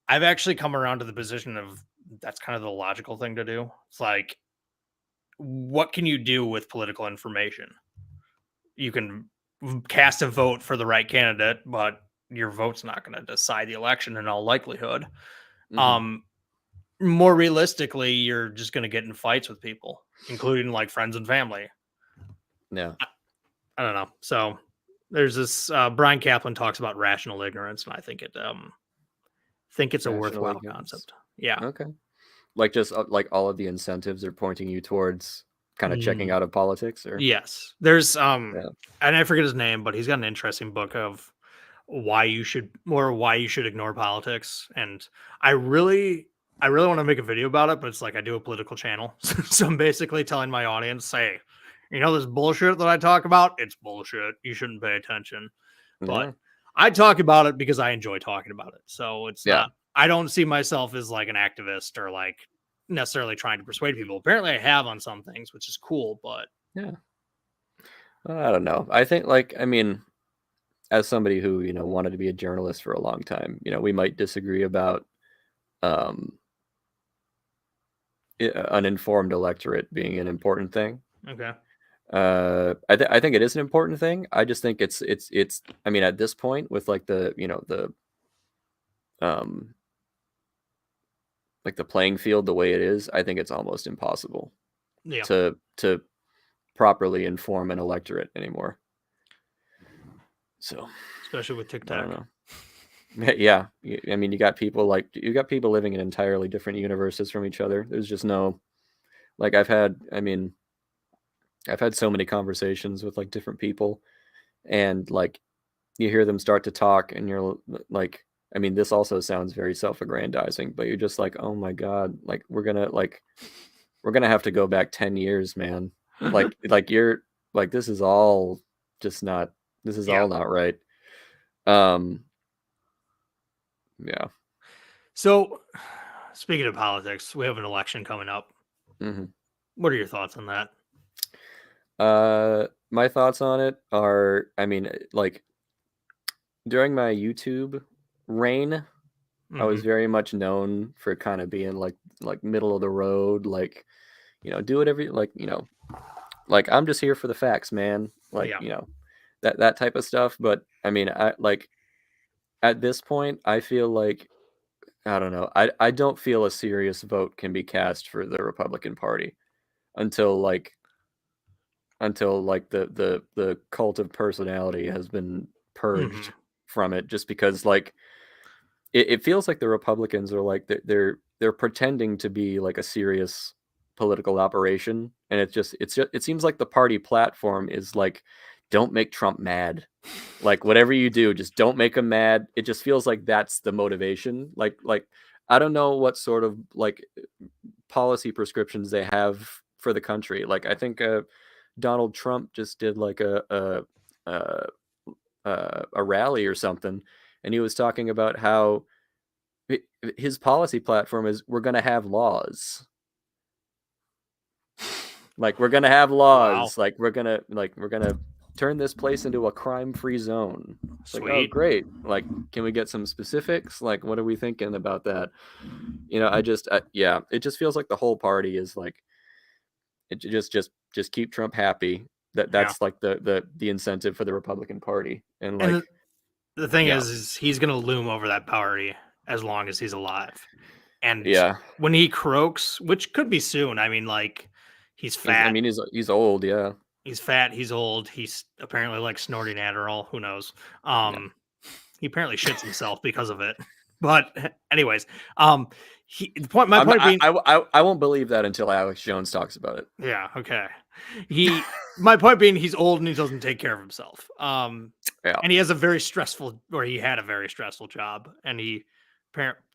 I've actually come around to the position of that's kind of the logical thing to do. It's like, what can you do with political information? You can cast a vote for the right candidate, but your vote's not going to decide the election in all likelihood. Hmm. Um, More realistically, you're just going to get in fights with people, including like friends and family. Yeah. I don't know. So there's this Brian Kaplan talks about rational ignorance, and I think it's a Rational worthwhile ignorance. concept. Yeah. Okay. Like just like all of the incentives are pointing you towards kind of checking Mm, out of politics, or yes. There's yeah. and I forget his name, but he's got an interesting book of why you should ignore politics. And I really I really want to make a video about it, but it's like I do a political channel. So I'm basically telling my audience, hey, this bullshit that I talk about, it's bullshit. You shouldn't pay attention. But Yeah. I talk about it because I enjoy talking about it. So it's Yeah. not I don't see myself as like an activist or like necessarily trying to persuade people. Apparently I have on some things, which is cool, but Yeah. I don't know. I think like I mean, as somebody who, wanted to be a journalist for a long time, we might disagree about um an informed electorate being an important thing. okay. I think it is an important thing. I just think it's I mean at this point with like the um like the playing field the way it is, I think it's almost impossible Yeah. to properly inform an electorate anymore. So Especially with I don't TikTok. know. Yeah, I mean, you got people living in entirely different universes from each other. There's just no like I've had so many conversations with like different people, and like you hear them start to talk, and you're like, I mean, this also sounds very self-aggrandizing, but you're just like, oh my God, like we're gonna like we're gonna have to go back 10 years, man. You're like this is all just not this is Yeah. all not right. Yeah. So, speaking of politics, we have an election coming up. hmm What are your thoughts on that? My thoughts on it are, I mean, like during my YouTube reign, I was Hmm. very much known for kind of being like middle of the road, like do whatever like I'm just here for the facts, man. Like Yeah. that type of stuff. But I mean, I like at this point, I feel like I don't know. I don't feel a serious vote can be cast for the Republican Party until like the cult of personality has been Hmm. purged from it, just because like it feels like the Republicans are like they're pretending to be like a serious political operation, and it seems like the party platform is like, don't make Trump mad. Like whatever you do, just don't make him mad. It just feels like that's the motivation. Like I don't know what sort of like policy prescriptions they have for the country. Like I think Donald Trump just did like a a rally or something, and he was talking about how his policy platform is we're going to have laws. Like we're going to have Wow. laws. We're going to turn this place into a crime-free zone. It's like, oh, Sweet. great. Like, can we get some specifics? Like, what are we thinking about that? Yeah, it just feels like the whole party is like, it just keep Trump happy. Yeah. That's like the incentive for the Republican Party. And And like, the thing yeah, is he's going to loom over that party as long as he's alive. And yeah. when he croaks, which could be soon, I mean, like, he's I fat. mean, he's old. Yeah, He's fat. He's old. He's apparently like snorting Adderall. Who knows? yeah. He apparently shits himself because of it. But anyways, um, my I'm not, point being, I won't believe that until Alex Jones talks about it. yeah, okay. My point being, he's old and he doesn't take care of himself. Yeah, And he has a very stressful, or he had a very stressful job, and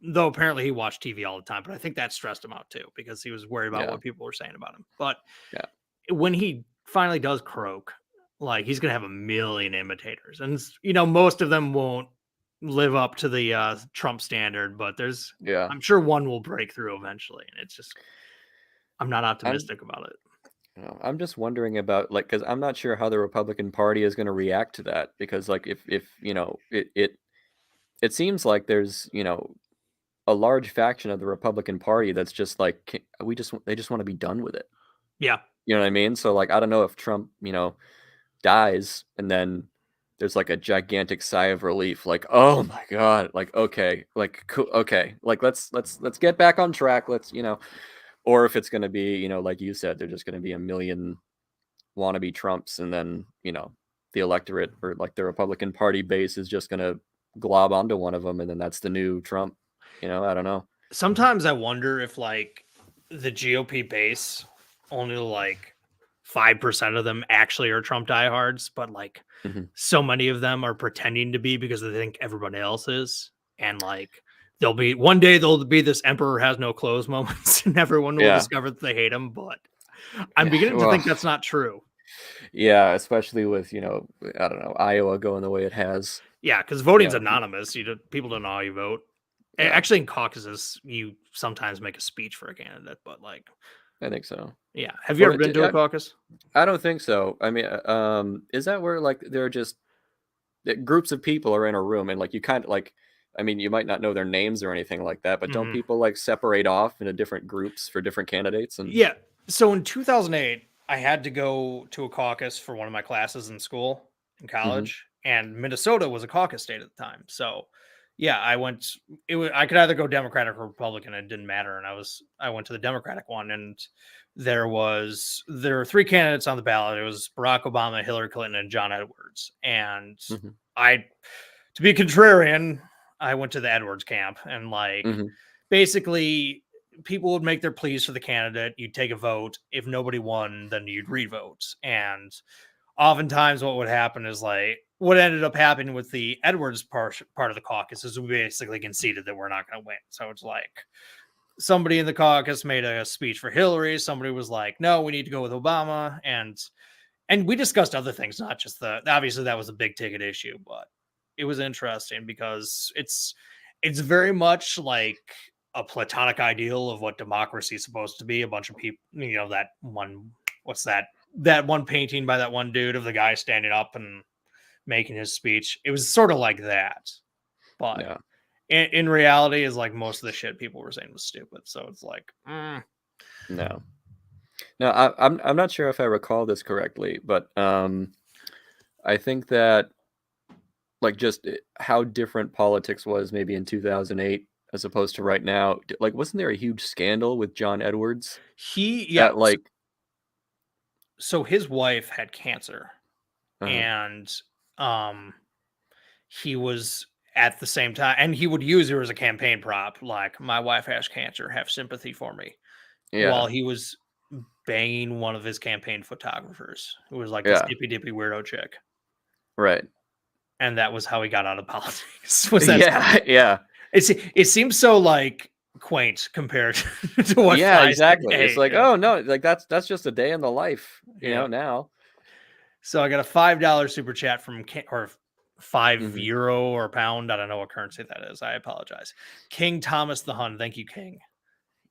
though apparently he watched TV all the time, but I think that stressed him out too because he was worried about yeah, what people were saying about him. But yeah. when he finally does croak, like he's gonna have a million imitators, and most of them won't live up to the Trump standard, but Yeah. I'm sure one will break through eventually, and it's just I'm not I'm optimistic about it. I'm just wondering about like because I'm not sure how the Republican Party is going to react to that, because like if it seems like there's a large faction of the Republican Party that's just like they just want to be done with it. Yeah, You know what I mean? So like I don't know if Trump dies and then there's like a gigantic sigh of relief, like, oh my god, like okay, like cool, okay, like let's get back on track, let's or if it's going to be like you said, they're just going to be a million wannabe Trumps, and then the electorate or like the Republican Party base is just going to glob onto one of them, and then that's the new Trump. I don't know. sometimes I wonder if like the GOP base only like 5% of them actually are Trump diehards, but like hmm so many of them are pretending to be because they think everybody else is. And like one day there'll be this emperor has no clothes moments and everyone will Yeah, discover that they hate him. But I'm yeah. beginning to Well, think that's not true. yeah, especially with I don't know, Iowa going the way it has. Yeah, because voting's Yeah, anonymous. People don't know how you vote. yeah, Actually, in caucuses, you sometimes make a speech for a candidate, but like, I think so. yeah. Have you Or ever been to a caucus? I don't think so. I mean, is that where like they're just groups of people are in a room, and like you kind of like, I mean, you might not know their names or anything like that, but don't Mhm. people like separate off into different groups for different candidates? And Yeah. So in 2008, I had to go to a caucus for one of my classes in school in hmm college, and Minnesota was a caucus state at the time. So, yeah, I went. I could either go Democratic or Republican. It didn't matter, and I went to the Democratic one, and there were three candidates on the ballot. It was Barack Obama, Hillary Clinton, and John Edwards. And hmm I, to be contrarian, I went to the Edwards camp, and like hmm basically people would make their pleas for the candidate. You'd take a vote. If nobody won, then you'd read votes. And oftentimes, what would happen is like what ended up happening with the Edwards part of the caucus is we basically conceded that we're not going to win. So it's like somebody in the caucus made a speech for Hillary. Somebody was like, no, we need to go with Obama. And we discussed other things, not just obviously that was a big ticket issue, but it was interesting because it's very much like a platonic ideal of what democracy is supposed to be. A bunch of people, that one, what's that one painting by that one dude of the guy standing up and making his speech. It was sort of like that, but Yeah. in reality, is like most of the shit people were saying was stupid. So it's like, No. I'm not sure if I recall this correctly, but I think that like just how different politics was maybe in 2008 as opposed to right now. Like, wasn't there a huge scandal with John Edwards? yeah. That like, So his wife had cancer, uh and he was at the same time, and he would use her as a campaign prop, like, my wife has cancer, have sympathy for me, while yeah, he was banging one of his campaign photographers, who was like this yeah, hippy dippy weirdo chick. right, And that was how he got out of politics. Was that yeah, yeah, it seems so like quaint compared to what yeah, flies exactly. It's today. like, oh no, like that's just a day in the life, Yeah. now. So I got a $5 super chat from or Hmm. €5 or pound. I don't know what currency that is. I apologize. King Thomas the Hun. Thank you, King.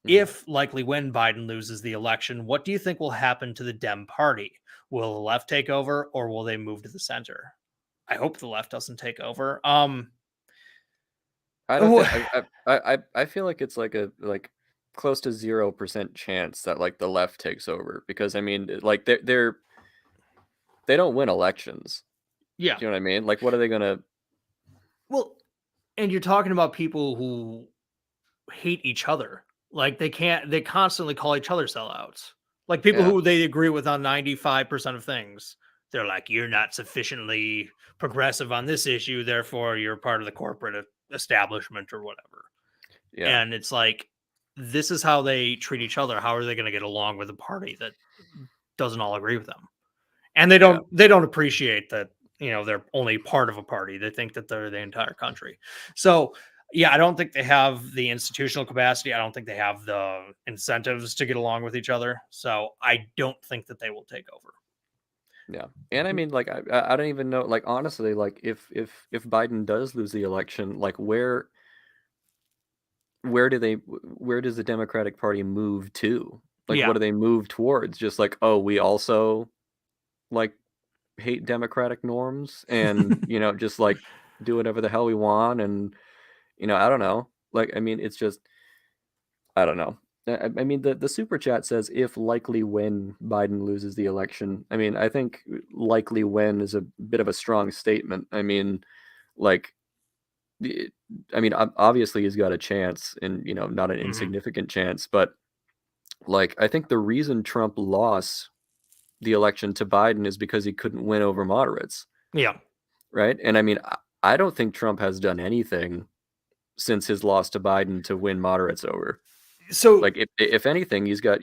Hmm. If likely when Biden loses the election, what do you think will happen to the Dem party? Will the left take over or will they move to the center? I hope the left doesn't take over. I don't think I feel like it's like a close to 0% chance that like the left takes over because I mean like they don't win elections. yeah. Do you know what I mean? Like, what are they gonna? Well, and you're talking about people who hate each other. Like they constantly call each other sellouts. Like people Yeah, who they agree with on 95% of things. They're like, you're not sufficiently progressive on this issue, therefore you're part of the corporate establishment or whatever. yeah, And it's like, this is how they treat each other. How are they going to get along with a party that doesn't all agree with them? And yeah, they don't appreciate that, they're only part of a party. They think that they're the entire country. So yeah, I don't think they have the institutional capacity. I don't think they have the incentives to get along with each other. So I don't think that they will take over. yeah. And I mean, like, I don't even know. Like, honestly, like, if Biden does lose the election, like, where does the Democratic Party move to? Like, Yeah. what do they move towards? Just like, oh, we also like hate democratic norms and just like do whatever the hell we want and I don't know. Like, I mean, it's just I don't know. I mean, the super chat says if likely when Biden loses the election. I mean, I think likely when is a bit of a strong statement. I mean, like, the- I mean, obviously he's got a chance, and not an Mhm. insignificant chance. But like, I think the reason Trump lost the election to Biden is because he couldn't win over moderates, Yeah. right? And I mean, I don't think Trump has done anything since his loss to Biden to win moderates over. So Like, if anything, he's got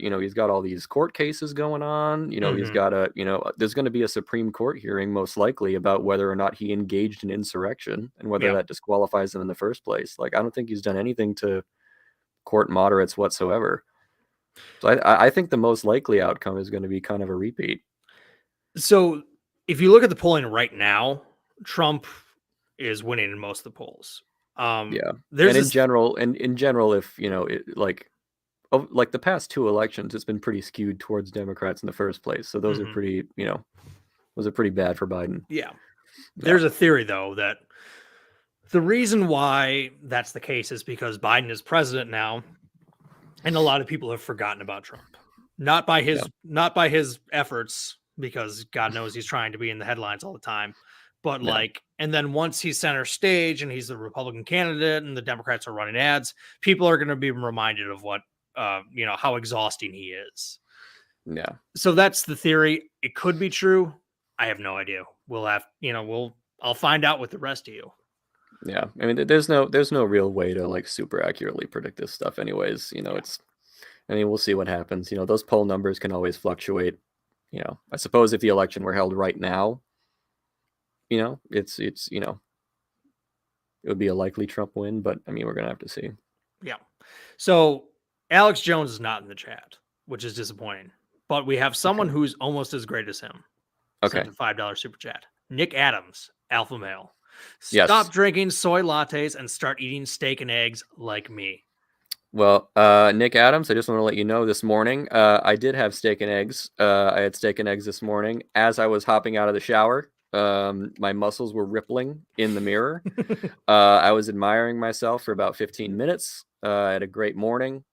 all these court cases going on. He's mhm. got there's going to be a Supreme Court hearing most likely about whether or not he engaged in insurrection and whether Yeah. that disqualifies him in the first place. Like, I don't think he's done anything to court moderates whatsoever. So I think the most likely outcome is going to be kind of a repeat. So if you look at the polling right now, Trump is winning in most of the polls. Yeah, There's and in this general, if like the past two elections, it's been pretty skewed towards Democrats in the first place. So those are mhm. pretty bad for Biden. Yeah. Yeah, There's a theory though that the reason why that's the case is because Biden is president now, and a lot of people have forgotten about Trump. yeah, Not by his efforts, because God knows he's trying to be in the headlines all the time. But yeah, like, and then once he's center stage and he's the Republican candidate and the Democrats are running ads, people are going to be reminded of what how exhausting he is. yeah, So that's the theory. It could be true. I have no idea. I'll find out with the rest of you. yeah. I mean, there's no real way to like super accurately predict this stuff. Anyways, Yeah. I mean, we'll see what happens. Those poll numbers can always fluctuate. I suppose if the election were held right now, it's it would be a likely Trump win, but I mean, we're gonna have to see. Yeah. So Alex Jones is not in the chat, which is disappointing. But we have someone Okay. who's almost as great as him. Sent Okay. a $5 super chat. Nick Adams, alpha male. Yes. Stop drinking soy lattes and start eating steak and eggs like me. Well, Nick Adams, I just want to let you know this morning, I did have steak and eggs. I had steak and eggs this morning. As I was hopping out of the shower, my muscles were rippling in the mirror. I was admiring myself for about 15 minutes. I had a great morning.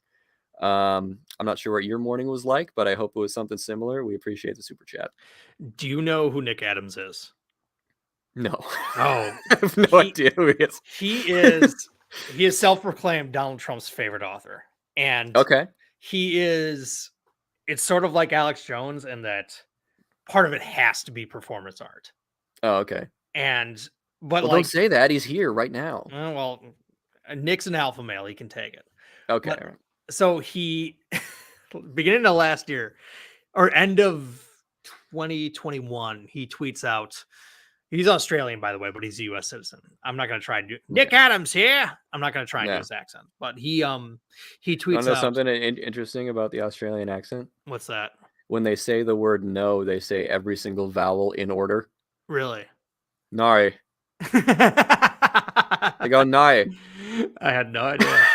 I'm not sure what your morning was like, but I hope it was something similar. We appreciate the super chat. Do you know who Nick Adams is? No. Oh, I have no idea who he is. He is self-proclaimed Donald Trump's favorite author. And Okay. it's sort of like Alex Jones in that part of it has to be performance art. Oh, okay. But don't say that. He's here right now. Well, Nick's an alpha male. He can take it. Okay. But, so he, beginning of last year, or end of 2021, he tweets out, he's Australian, by the way, but he's a U.S. citizen. I'm not going to try and do Nick Adams here. I'm not going to try and do his accent, but he tweets out something interesting about the Australian accent. What's that? When they say the word no, they say every single vowel in order. Really? No. They go no. I had no idea.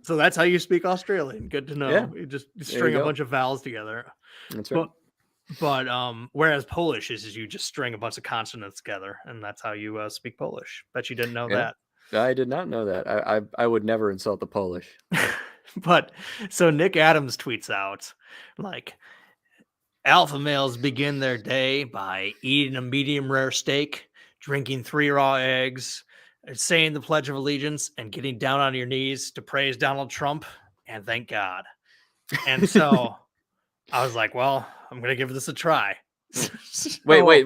So that's how you speak Australian. Good to know. Yeah. You just string a bunch of vowels together. That's right. But whereas Polish is you just string a bunch of consonants together, and that's how you speak Polish. Bet you didn't know that. I did not know that. I would never insult the Polish. But so Nick Adams tweets out, like, alpha males begin their day by eating a medium rare steak, drinking 3 raw eggs, saying the Pledge of Allegiance, and getting down on your knees to praise Donald Trump and thank God. And so I was like, well, I'm going to give this a try. Wait.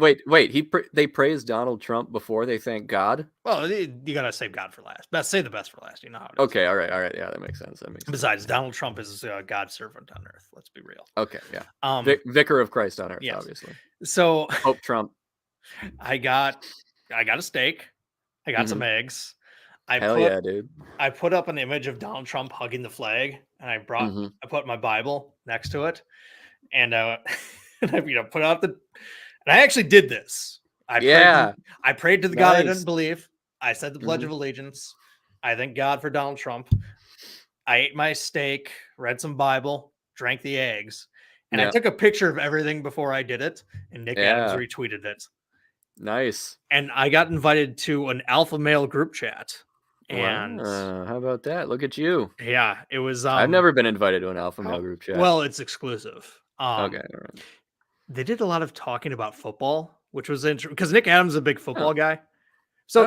They praise Donald Trump before they thank God? Well, you got to save God for last. Say the best for last. You know how it is. Okay, all right. Yeah, that makes sense. Besides, Donald Trump is God's servant on earth. Let's be real. Okay, yeah. Vicar of Christ on earth, yes. Obviously. So Pope Trump. I got a steak. I got some eggs. Yeah, dude. I put up an image of Donald Trump hugging the flag, and I put my Bible next to it, and I put out and I actually did this. I prayed to the God I didn't believe. I said the Pledge of Allegiance. I thank God for Donald Trump. I ate my steak, read some Bible, drank the eggs, and I took a picture of everything before I did it, and Nick Adams retweeted it. Nice. And I got invited to an alpha male group chat. And how about that? Look at you. Yeah, it was. I've never been invited to an alpha male group chat. Well, it's exclusive. Okay. All right. They did a lot of talking about football, which was interesting because Nick Adams is a big football guy. So,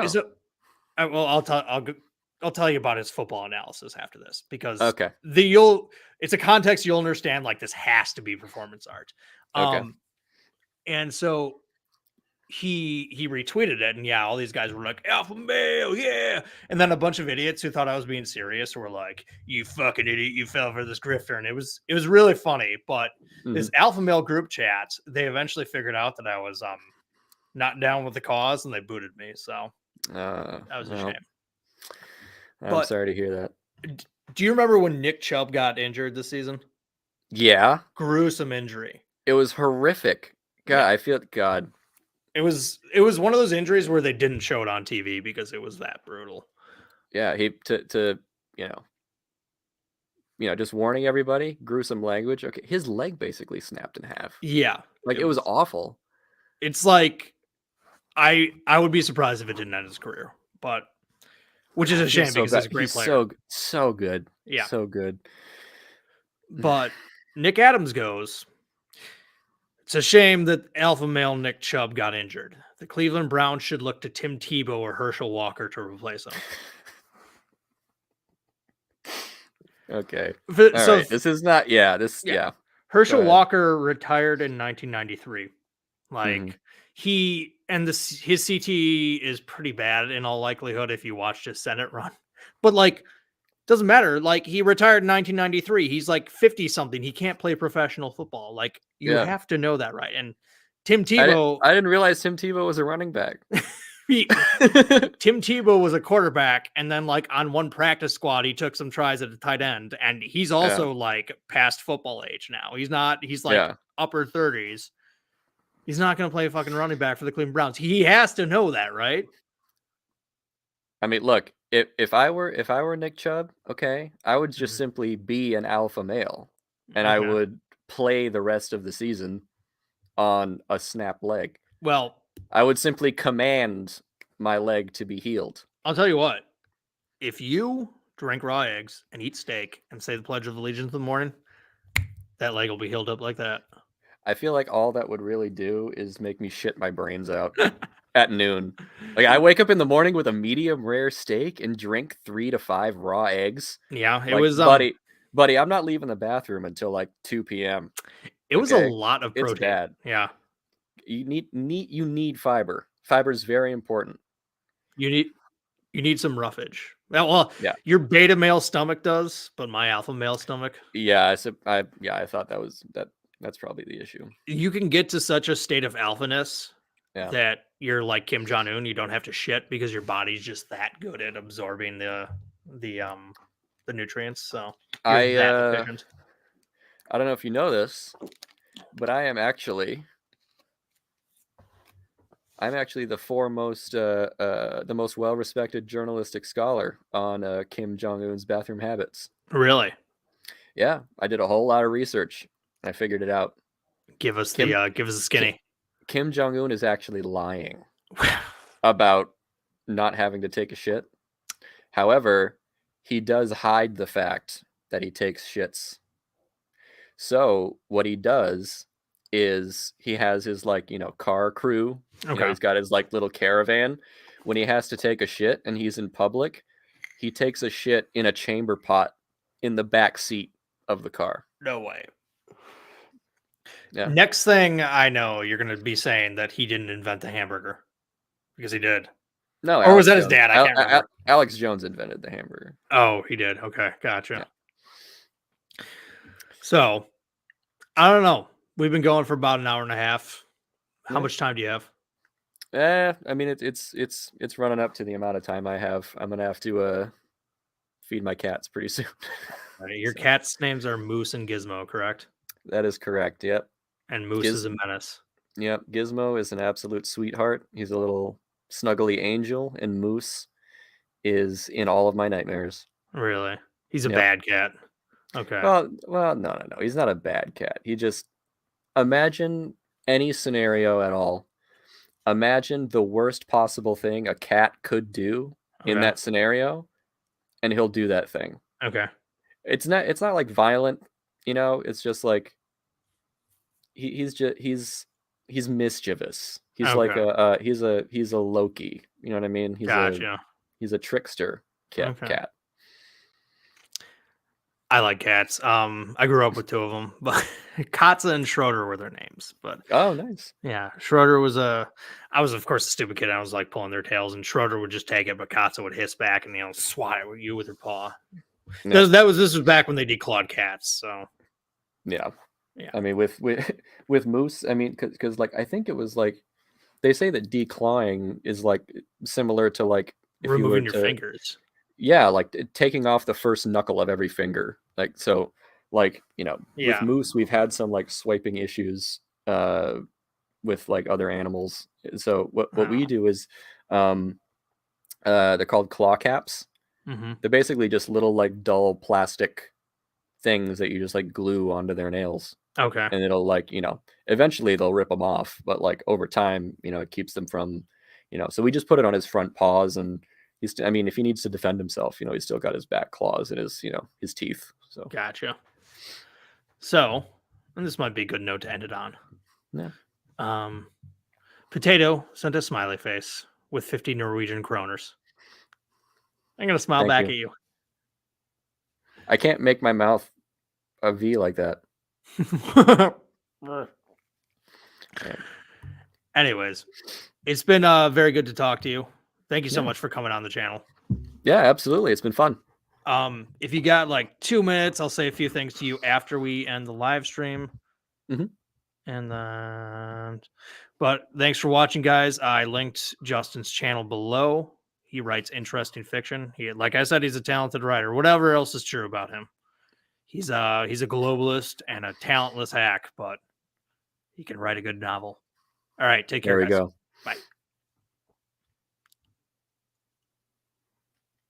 I'll tell you about his football analysis after this because it's a context you'll understand. Like, this has to be performance art. And so he retweeted it, and all these guys were like, alpha male, yeah. And then a bunch of idiots who thought I was being serious were like, you fucking idiot, you fell for this grifter. And it was really funny. But this alpha male group chat, they eventually figured out that I was not down with the cause, and they booted me. So that was a shame. I'm sorry to hear that. Do you remember when Nick Chubb got injured this season? Yeah. Gruesome injury. It was horrific. God, I feel God. It was one of those injuries where they didn't show it on TV because it was that brutal. Yeah, just warning everybody, gruesome language. Okay, his leg basically snapped in half. Yeah. Like, it was awful. It's like I would be surprised if it didn't end his career, but which is a shame because he's a great player. So good. Yeah. So good. But Nick Adams goes, it's a shame that alpha male Nick Chubb got injured. The Cleveland Browns should look to Tim Tebow or Herschel Walker to replace him. Okay. All right. This is not. Herschel Walker retired in 1993. Like his CTE is pretty bad in all likelihood if you watched his Senate run. But like, doesn't matter. Like, he retired in 1993. He's like 50 something. He can't play professional football. Like, you have to know that, right? And Tim Tebow, I didn't realize Tim Tebow was a running back. Tim Tebow was a quarterback, and then like on one practice squad, he took some tries at a tight end, and he's also like past football age now. He's like upper 30s. He's not going to play fucking running back for the Cleveland Browns. He has to know that, right? I mean, look, if I were Nick Chubb, okay, I would just simply be an alpha male, and I would play the rest of the season on a snap leg. Well, I would simply command my leg to be healed. I'll tell you what. If you drink raw eggs and eat steak and say the Pledge of Allegiance in the morning, that leg will be healed up like that. I feel like all that would really do is make me shit my brains out at noon. Like, I wake up in the morning with a medium rare steak and drink 3 to 5 raw eggs. Yeah, it like, was buddy, I'm not leaving the bathroom until like 2 p.m. It was a lot of protein. It's bad. Yeah. You need fiber. Fiber is very important. You need some roughage. Well, yeah. Your beta male stomach does, but my alpha male stomach. Yeah, I thought that's probably the issue. You can get to such a state of alphaness that you're like Kim Jong-un. You don't have to shit because your body's just that good at absorbing the nutrients. So I don't know if you know this, but I'm actually the foremost, the most well-respected journalistic scholar on Kim Jong-un's bathroom habits. Really? Yeah, I did a whole lot of research. I figured it out. Give us the skinny. Kim Jong-un is actually lying about not having to take a shit. However, he does hide the fact that he takes shits. So what he does is he has his car crew. Okay. He's got his little caravan. When he has to take a shit and he's in public, he takes a shit in a chamber pot in the back seat of the car. No way. Yeah. Next thing I know, you're going to be saying that he didn't invent the hamburger because he did. No, or was that his dad? I can't remember. Alex Jones invented the hamburger. Oh, he did. Okay, gotcha. Yeah. So, I don't know. We've been going for about an hour and a half. How much time do you have? I mean, it's running up to the amount of time I have. I'm gonna have to feed my cats pretty soon. Right, your cats' names are Moose and Gizmo, correct? That is correct. Yep. And Moose is a menace. Yep. Gizmo is an absolute sweetheart. He's a little snuggly angel, and Moose is in all of my nightmares. Really? He's a bad cat. Okay. Well, no. He's not a bad cat. He just imagine any scenario at all. Imagine the worst possible thing a cat could do in that scenario, and he'll do that thing. Okay. It's not like violent, it's just like he's mischievous. He's like he's a Loki. You know what I mean? He's a trickster cat. I like cats. I grew up with 2 of them, but Katza and Schroeder were their names. But oh, nice. Yeah, Schroeder was I was of course a stupid kid. I was like pulling their tails, and Schroeder would just take it, but Katza would hiss back and swat at you with her paw. Yeah. This was back when they declawed cats. So yeah. I mean, with Moose, I mean, because I think it was they say that declawing is similar to if removing your fingers. Yeah, taking off the first knuckle of every finger. With Moose, we've had some swiping issues with other animals. So what we do is they're called claw caps. Mm-hmm. They're basically just little dull plastic things that you just glue onto their nails. Okay. And it'll eventually they'll rip them off, but over time, it keeps them from, so we just put it on his front paws, and if he needs to defend himself, he's still got his back claws and his, his teeth. So gotcha. So, and this might be a good note to end it on. Yeah. Potato sent a smiley face with 50 Norwegian kroners. I'm gonna smile back at you. I can't make my mouth a V like that. Anyways, it's been very good to talk to you. Thank you so much for coming on the channel. Yeah, absolutely. It's been fun. If you got 2 minutes, I'll say a few things to you after we end the live stream. Mm-hmm. And then, but thanks for watching, guys. I linked Justin's channel below. He writes interesting fiction. Like I said, he's a talented writer. Whatever else is true about him, he's a globalist and a talentless hack, but he can write a good novel. All right, take care, There we guys. go. Bye.